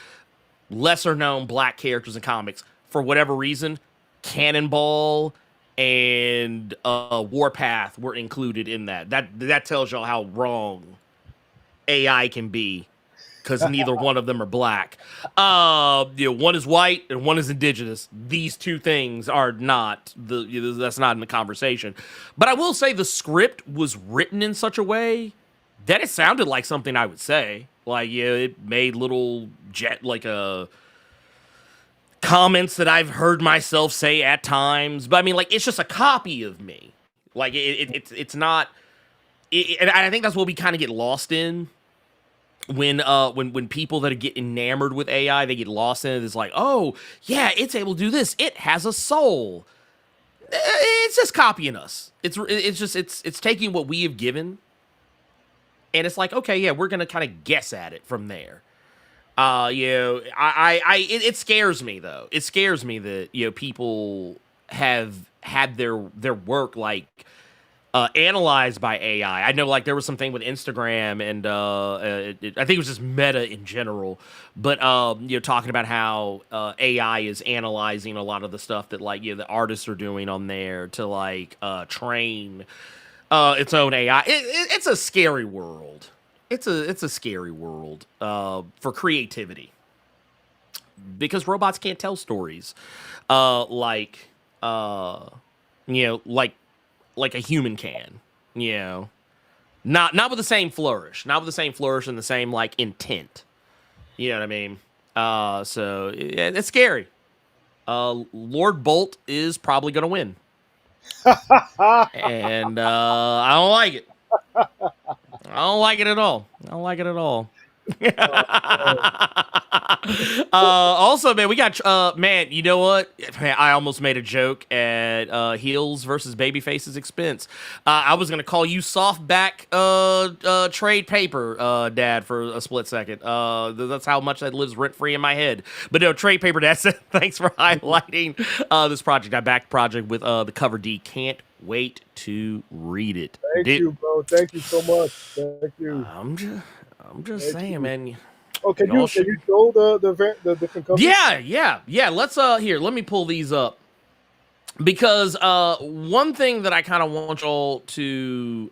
Speaker 1: lesser known black characters in comics. For whatever reason, Cannonball and Warpath were included in that. That tells y'all how wrong AI can be because neither one of them are black. One is white and one is indigenous. These two things are not that's not in the conversation. But I will say the script was written in such a way that it sounded like something I would say. Like yeah, it made little jet like comments that I've heard myself say at times. But I mean, like it's just a copy of me. Like it's not. And I think that's what we kind of get lost in when people that get enamored with AI, they get lost in it. It's like, oh yeah, it's able to do this. It has a soul. It's just copying us. It's taking what we have given, and it's like, okay, yeah, we're gonna kind of guess at it from there. It scares me though. It scares me that people have had their work like analyzed by AI. I know, like there was something with Instagram, and I think it was just Meta in general. But talking about how AI is analyzing a lot of the stuff that like the artists are doing on there to like train its own AI. It's a scary world. It's a scary world for creativity because robots can't tell stories like You know, like a human can. You know, not with the same flourish, not with the same flourish and the same like intent. You know what I mean? So it's scary. Lord Bolt is probably gonna win, and I don't like it. I don't like it at all. I don't like it at all.
Speaker 2: Oh,
Speaker 1: Also, man, we got man. You know what? Man, I almost made a joke at heels versus babyface's expense. I was gonna call you softback trade paper dad for a split second. That's how much that lives rent free in my head. But no, trade paper dad said thanks for highlighting this project. I backed the project with the cover D. Can't wait to read it.
Speaker 2: thank you, bro. Thank you so much. Thank you.
Speaker 1: I'm just
Speaker 2: Thank
Speaker 1: saying,
Speaker 2: you.
Speaker 1: man.
Speaker 2: Oh, can
Speaker 1: Y'all
Speaker 2: you show the different covers?
Speaker 1: Yeah. Let's here. Let me pull these up because one thing that I kind of want y'all to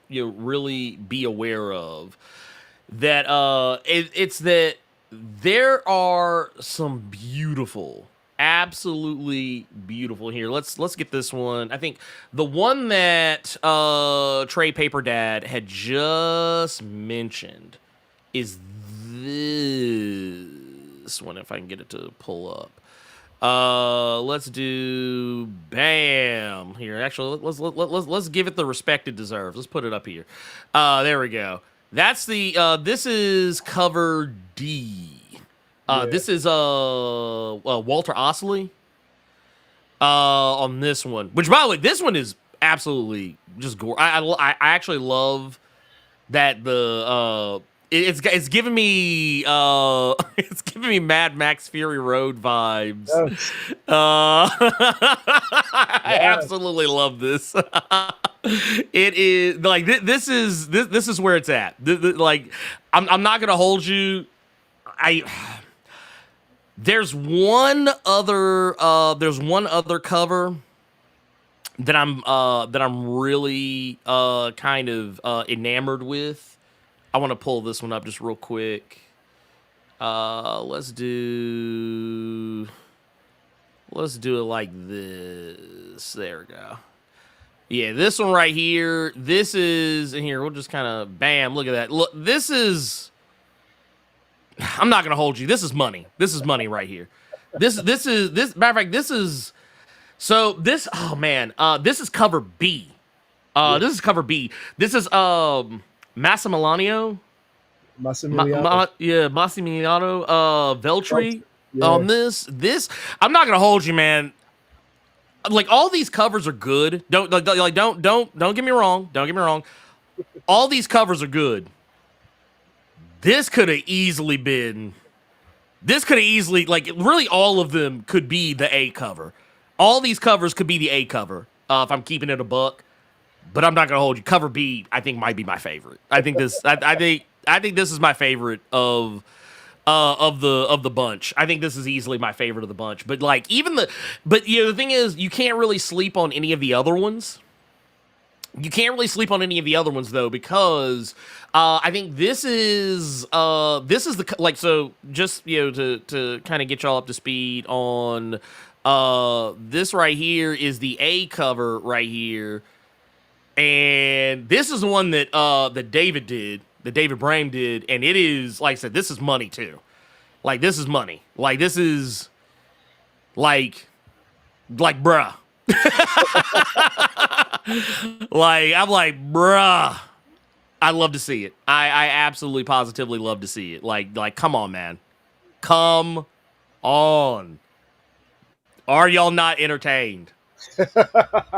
Speaker 1: really be aware of that it's that there are some beautiful, absolutely beautiful here. Let's get this one. I think the one that Trey Paper Dad had just mentioned is this one, if I can get it to pull up. Let's do bam here. Actually, let's give it the respect it deserves. Let's put it up here. There we go. That's the this is cover D. This is Walter Osley on this one. Which, by the way, this one is absolutely just gore. I actually love that the it's giving me it's giving me Mad Max Fury Road vibes.
Speaker 2: Yes.
Speaker 1: I absolutely love this. It is like this is where it's at. Like I'm not gonna hold you. There's one other cover that I'm really kind of enamored with. I want to pull this one up just real quick. Let's do it like this. There we go. Yeah, this one right here. This is in here. We'll just kind of bam. Look at that. Look, this is. I'm not gonna hold you. This is money. This is money right here. This matter of fact. This is. So this. Oh man. This is cover B. This is cover B. This is Massimiliano. Massimiliano. Veltri.
Speaker 2: Yeah.
Speaker 1: On this. I'm not gonna hold you, man. Like all these covers are good. Don't get me wrong. Don't get me wrong. All these covers are good. This could have easily been. This could have easily, like, really all of them could be the A cover. All these covers could be the A cover if I'm keeping it a buck. But I'm not gonna hold you. Cover B, I think, might be my favorite. I think this. I think this is my favorite of the bunch. I think this is easily my favorite of the bunch. But like the thing is, you can't really sleep on any of the other ones. You can't really sleep on any of the other ones though, because I think this is the like, so just to kind of get y'all up to speed on this right here is the A cover right here, and this is the one that that David Brame did, and it is, like I said, this is money too. Like this is money. Like this is like bruh. Like I'm like, bruh, I love to see it. I absolutely positively love to see it. Like come on, man. Come on. Are y'all not entertained?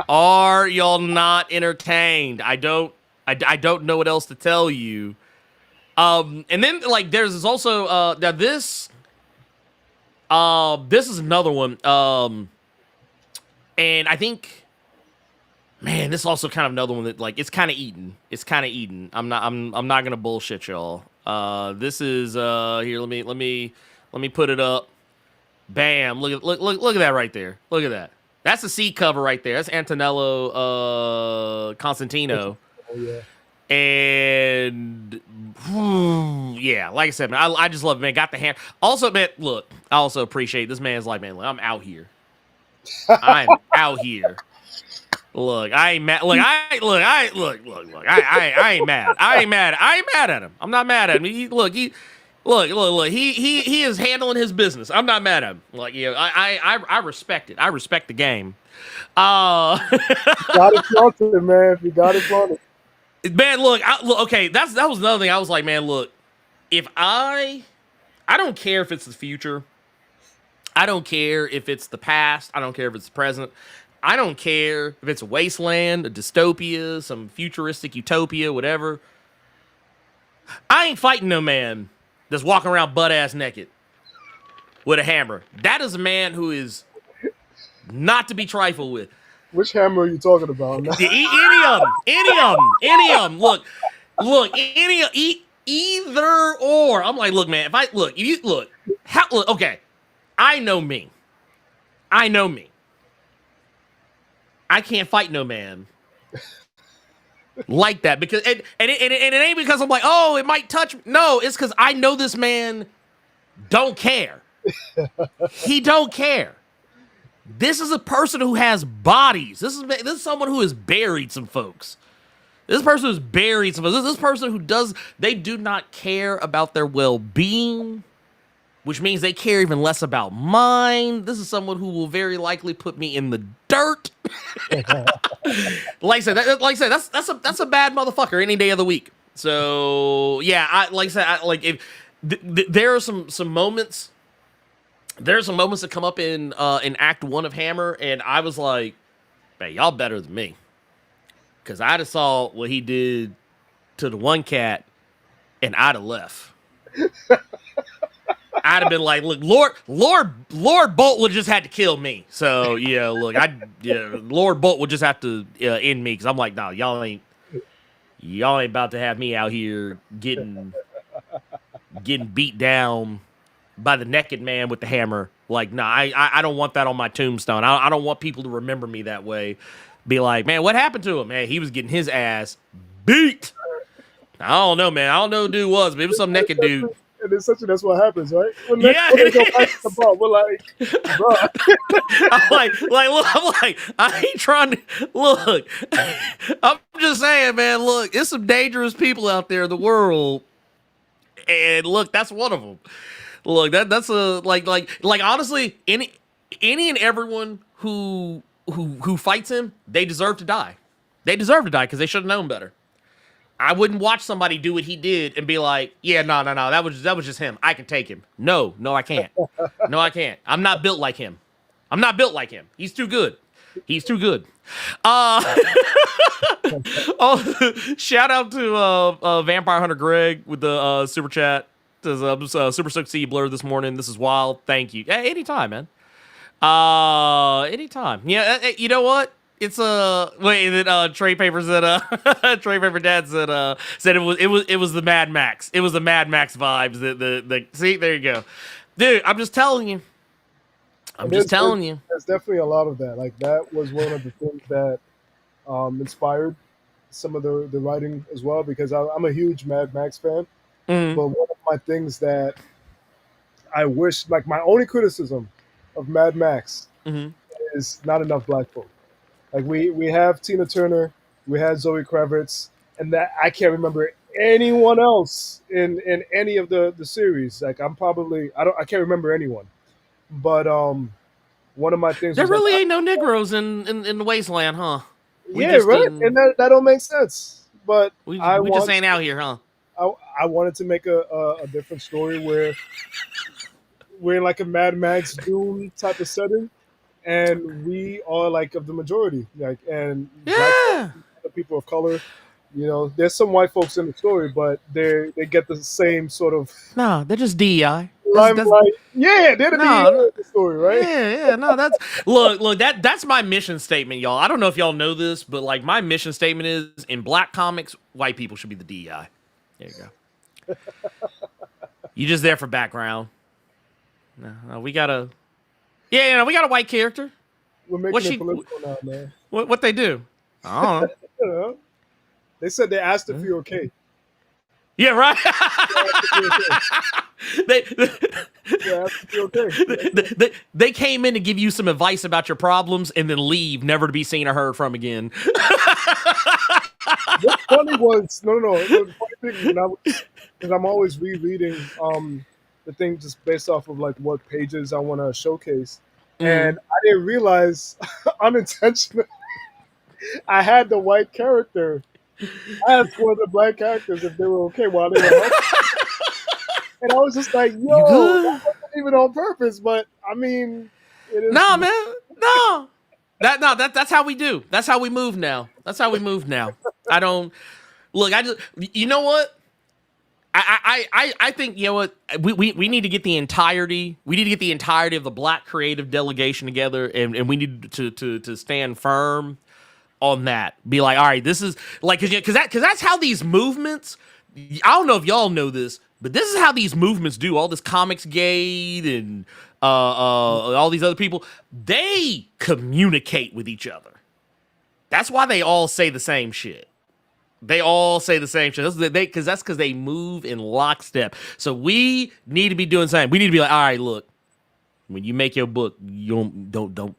Speaker 1: Are y'all not entertained? I don't know what else to tell you. And then like there's also now this is another one. And I think, man, this is also kind of another one that, like, it's kind of eaten. It's kind of eaten. I'm not gonna bullshit y'all. This is here. Let me put it up. Bam! Look at that right there. Look at that. That's the C cover right there. That's Antonello Constantino.
Speaker 2: Oh, yeah.
Speaker 1: And yeah, like I said, man, I just love it, man. Got the hand. Also, man, look, I also appreciate this man's like, man, I'm out here. I'm out here. Look, I ain't mad. Look, I ain't mad. I ain't mad. I ain't mad at him. I'm not mad at him. Look. He is handling his business. I'm not mad at him. Like, I respect it. I respect the game.
Speaker 2: Got it flaunted, man. You got it flaunted.
Speaker 1: Man, look, okay, that was another thing. I was like, man, look, if I don't care if it's the future. I don't care if it's the past. I don't care if it's the present. I don't care if it's a wasteland, a dystopia, some futuristic utopia, whatever. I ain't fighting no man that's walking around butt-ass naked with a hammer. That is a man who is not to be trifled with.
Speaker 2: Which hammer are you talking about?
Speaker 1: Any of them. Look, either or. I'm like, look, man, okay, I know me. I can't fight no man like that because it ain't because I'm like, oh, it might touch me. No, it's because I know this man don't care. He don't care. This is a person who has bodies. This is someone who has buried some folks. This person who's buried some folks. This person who they do not care about their well-being, which means they care even less about mine. This is someone who will very likely put me in the dirt. Like I said, that's a bad motherfucker any day of the week. So yeah, there are some moments. There are some moments that come up in Act 1 of Hammer, and I was like, man, y'all better than me. Because I'd have saw what he did to the one cat, and I'd have left. I'd have been like, look, Lord Bolt would just had to kill me. So, yeah, look, Lord Bolt would just have to end me, because I'm like, nah, y'all ain't about to have me out here getting beat down by the naked man with the hammer. Like, nah, I don't want that on my tombstone. I don't want people to remember me that way. Be like, man, what happened to him? Man, he was getting his ass beat. I don't know, man. I don't know who the dude was, but it was some naked dude.
Speaker 2: And essentially that's what happens, right? When
Speaker 1: yeah,
Speaker 2: they go back to the bar, we're like, bro.
Speaker 1: I'm like, I ain't trying to look. I'm just saying, man, look, it's some dangerous people out there in the world. And look, that's one of them. Look, that's a like honestly, any and everyone who fights him, they deserve to die. They deserve to die because they should have known better. I wouldn't watch somebody do what he did and be like, yeah, no, that was just him. I can take him. No, I can't. No, I can't. I'm not built like him. He's too good. Oh, shout out to Vampire Hunter Greg with the super chat. Says, super stoked to see you Blerd this morning. This is wild. Thank you. Anytime, man. Anytime. Yeah, you know what? It's Trey Paper said Trey Paper Dad said it was the Mad Max. It was the Mad Max vibes. The see, there you go. Dude, I'm just telling you. There's
Speaker 2: definitely a lot of that. Like that was one of the things that inspired some of the writing as well, because I'm a huge Mad Max fan.
Speaker 1: Mm-hmm.
Speaker 2: But one of my things that I wish, like my only criticism of Mad Max is not enough black folk. Like we have Tina Turner, we had Zoe Kravitz, and that I can't remember anyone else in any of the series. Like I can't remember anyone. But one of my things
Speaker 1: there really ain't no Negroes in the wasteland, huh?
Speaker 2: Right, and that don't make sense. But
Speaker 1: we just ain't out here, huh?
Speaker 2: I wanted to make a different story where we're in like a Mad Max Doom type of setting, and we are like of the majority, like and
Speaker 1: yeah,
Speaker 2: the people of color. You know, there's some white folks in the story, but they get the same sort of.
Speaker 1: No, they're just DEI.
Speaker 2: Yeah, they're the DEI of the story, right?
Speaker 1: Yeah. No, that's look. That's my mission statement, y'all. I don't know if y'all know this, but like my mission statement is in black comics, white people should be the DEI. There you go. You just there for background. No, we got a. Yeah, we got a white character.
Speaker 2: We're making it political now, man.
Speaker 1: What they do? I don't know.
Speaker 2: They said they asked if you're okay.
Speaker 1: Yeah, right. they,
Speaker 2: Yeah, okay.
Speaker 1: they came in to give you some advice about your problems and then leave, never to be seen or heard from again.
Speaker 2: What's funny was no. The funny thing because I'm always rereading the thing just based off of like what pages I want to showcase, and I didn't realize unintentionally I had the white character ask one of the black characters if they were okay while they were helping. And I was just like, yo,
Speaker 1: You good?
Speaker 2: that wasn't even on purpose, but I mean, it is.
Speaker 1: No, man. No. That's how we do. That's how we move now. That's how we move now. I don't look, I just you know what? I think you know what we need to get the entirety of the black creative delegation together and we need to stand firm on that. Be like, all right, this is like because that's how these movements. I don't know if y'all know this, but this is how these movements do. All this Comics Gate and all these other people, they communicate with each other. That's why they all say the same shit. They all say the same shit. That's because they move in lockstep. So we need to be doing the same. We need to be like, all right, look, when you make your book, you don't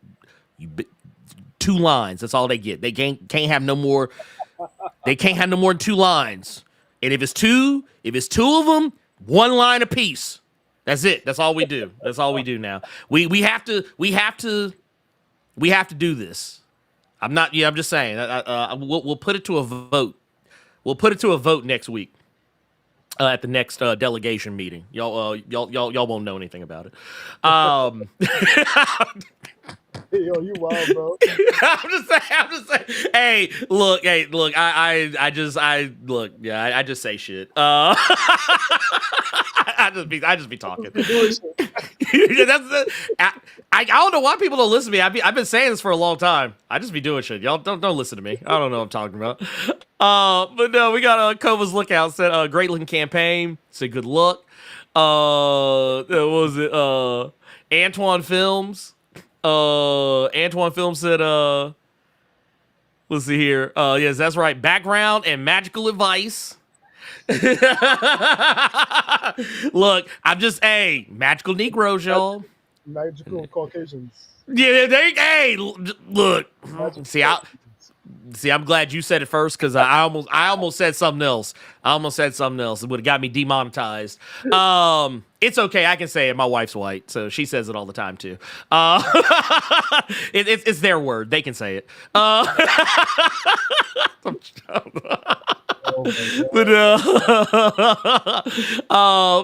Speaker 1: 2 lines. That's all they get. They can't have no more. They can't have no more than 2 lines. And if it's two of them, 1 line apiece. That's it. That's all we do. That's all we do now. We have to do this. I'm just saying. We'll put it to a vote. We'll put it to a vote next week at the next delegation meeting. Y'all won't know anything about it.
Speaker 2: Yo, you wild, bro.
Speaker 1: I'm just saying. Hey, look. I just say shit. I just be talking. I don't know why people don't listen to me. I've been saying this for a long time. I just be doing shit. Y'all don't listen to me. I don't know what I'm talking about. But no, we got Kova's Lookout said great looking campaign. Said good luck. What was it? Antoine Films said let's see here. Yes, that's right. Background and magical advice. Look, I'm just magical Negroes, y'all.
Speaker 2: Magical Caucasians.
Speaker 1: Yeah, look. I'm glad you said it first because I almost said something else. It would have got me demonetized. It's okay. I can say it. My wife's white, so she says it all the time too. It's their word. They can say it. But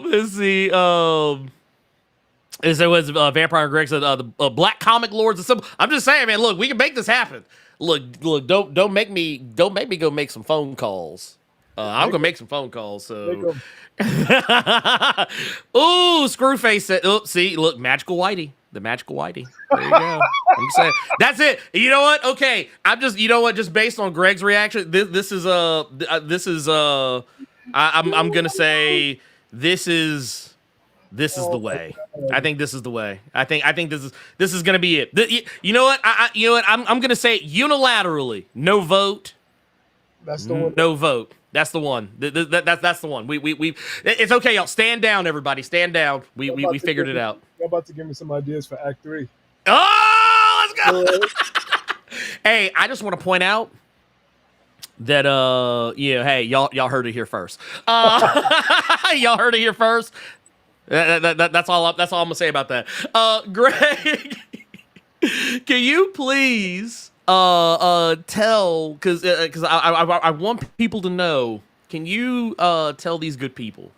Speaker 1: let's see. There was Vampire Greg said the Black Comic Lords. I'm just saying, man. Look, we can make this happen. Look. Don't make me go make some phone calls. I'm gonna make some phone calls. So, ooh, Screwface said, "Oh, see, look, Magical Whitey, the Magical Whitey. There you go. I'm saying that's it. You know what? Okay, just based on Greg's reaction, I'm gonna say this is the way. I think this is the way. I think this is gonna be it. You know what? I'm gonna say it unilaterally. No vote.
Speaker 2: That's the one.
Speaker 1: No vote. That's the one. That's the one. It's okay, y'all. Stand down, everybody. Stand down. We figured it out.
Speaker 2: You're about to give me some ideas for Act 3.
Speaker 1: Oh, let's go. Hey, I just want to point out that hey, y'all heard it here first. Y'all heard it here first. That's all I'm gonna say about that. Greg, can you please tell because I want people to know. Can you tell these good people?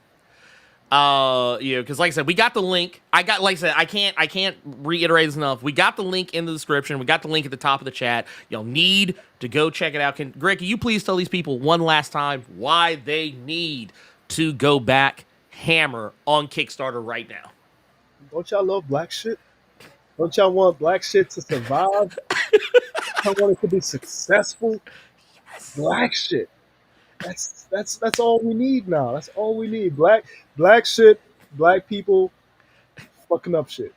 Speaker 1: Because like I said, we got the link. I can't reiterate this enough. We got the link in the description. We got the link at the top of the chat. Y'all need to go check it out. Greg, can you please tell these people one last time why they need to go back hammer on Kickstarter right now?
Speaker 2: Don't y'all love black shit? Don't y'all want black shit to survive? I want it to be successful. Yes. Black shit. That's all we need now. That's all we need. Black shit, black people fucking up shit.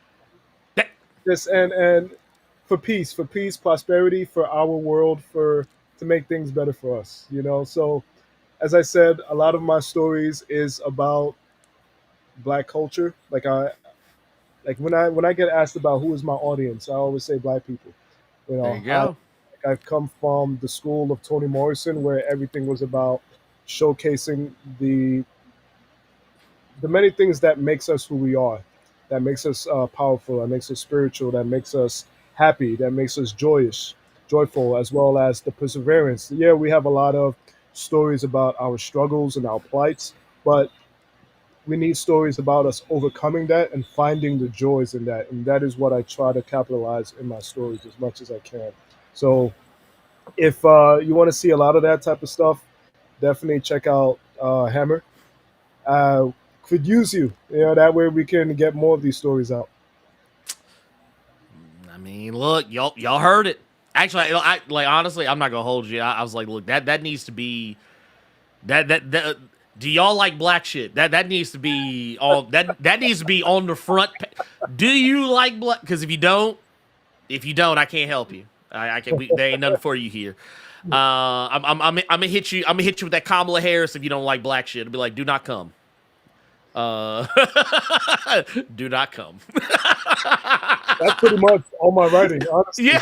Speaker 2: Yes, and for peace, prosperity, for our world, to make things better for us, you know. So as I said, a lot of my stories is about black culture. Like when I get asked about who is my audience, I always say black people. You
Speaker 1: There
Speaker 2: know,
Speaker 1: you go.
Speaker 2: I've come from the school of Toni Morrison, where everything was about showcasing the many things that makes us who we are, that makes us powerful, that makes us spiritual, that makes us happy, that makes us joyful, as well as the perseverance. Yeah, we have a lot of stories about our struggles and our plights, but we need stories about us overcoming that and finding the joys in that. And that is what I try to capitalize in my stories as much as I can. So if you want to see a lot of that type of stuff, definitely check out Hammer. uh, could use you. You know, that way we can get more of these stories out.
Speaker 1: I mean, look, y'all heard it. Actually, I like honestly, I'm not gonna hold you. I was like, look, that needs to be that. Do y'all like black shit? That needs to be on that needs to be on the front. Do you like black? Because if you don't, I can't help you. I can't. There ain't nothing for you here. I'm gonna hit you. I'm gonna hit you with that Kamala Harris if you don't like black shit. It'll be like, do not come. Uh, do not come.
Speaker 2: That's pretty much all my writing, honestly.
Speaker 1: Yeah.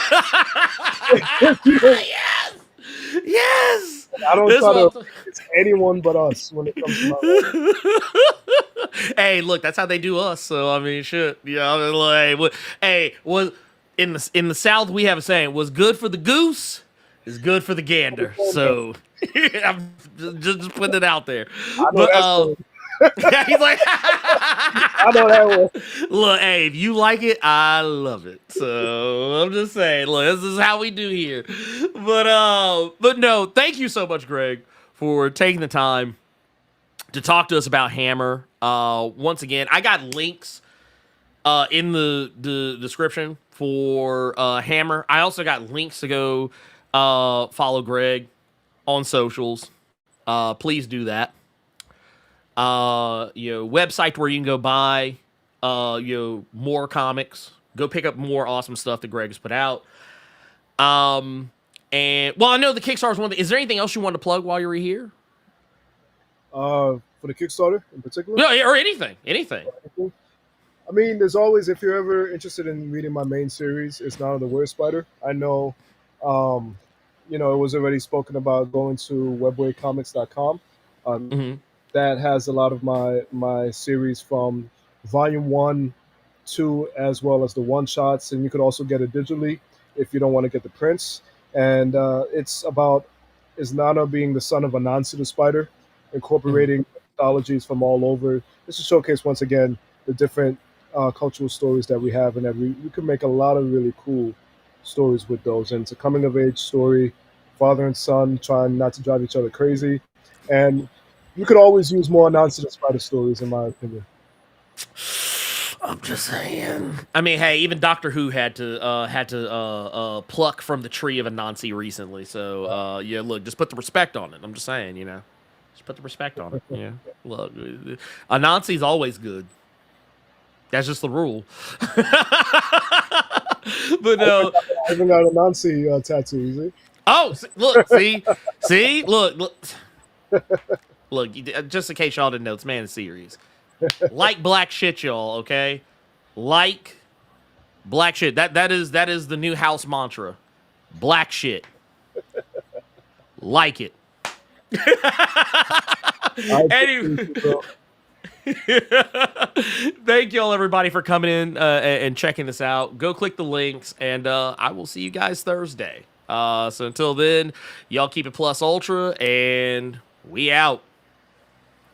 Speaker 2: You know,
Speaker 1: Yes. Yes.
Speaker 2: I don't
Speaker 1: This
Speaker 2: try to
Speaker 1: one.
Speaker 2: it's anyone but us when it comes to my writing.
Speaker 1: Hey, look, that's how they do us. So I mean, shit. Yeah, I mean, like, hey, was in the South we have a saying: "What's good for the goose is good for the gander." So I'm just putting it out there.
Speaker 2: I know
Speaker 1: But
Speaker 2: that's one.
Speaker 1: he's like,
Speaker 2: I know that one.
Speaker 1: look, hey, if you like it, I love it. So I'm just saying, look, this is how we do here. But no, thank you so much, Greg, for taking the time to talk to us about Hammer. Once again, I got links in the description for Hammer. I also got links to go follow Greg on socials. Please do that. Website where you can go buy more comics. Go pick up more awesome stuff that Greg has put out. And well, I know the Kickstarter is one thing. Is there anything else you want to plug while you're here?
Speaker 2: For the Kickstarter in particular.
Speaker 1: Yeah, or anything. Anything.
Speaker 2: I mean, there's always, if you're ever interested in reading my main series, it's Not of the Were Spider. I know, um, it was already spoken about going to webwaycomics.com. Um,
Speaker 1: Mm-hmm.
Speaker 2: that has a lot of my series from volume 1, 2, as well as the one shots, and you could also get it digitally if you don't want to get the prints. And it's about Isnana being the son of Anansi the spider,
Speaker 1: Mm-hmm.
Speaker 2: incorporating mythologies from all over. This is showcase once again the different cultural stories that we have, and that we can make a lot of really cool stories with those. And it's a coming of age story, father and son trying not to drive each other crazy, and you could always use more nonsense spider stories, in my opinion.
Speaker 1: I'm just saying. I mean, hey, even Doctor Who had to pluck from the tree of Anansi recently. So yeah, look, just put the respect on it. I'm just saying, just put the respect on it. Yeah, look, Anansi's always good. That's just the rule. But no.
Speaker 2: I even got a Nancy tattoo. You see?
Speaker 1: Oh, look, see, look. Just in case y'all didn't know, it's Man Series. Like black shit, y'all. Okay, like black shit. That is the new house mantra. Black shit. Like it. Anyway. Thank y'all everybody for coming in and checking this out. Go click the links, and I will see you guys Thursday. So until then, y'all keep it plus ultra, and we out.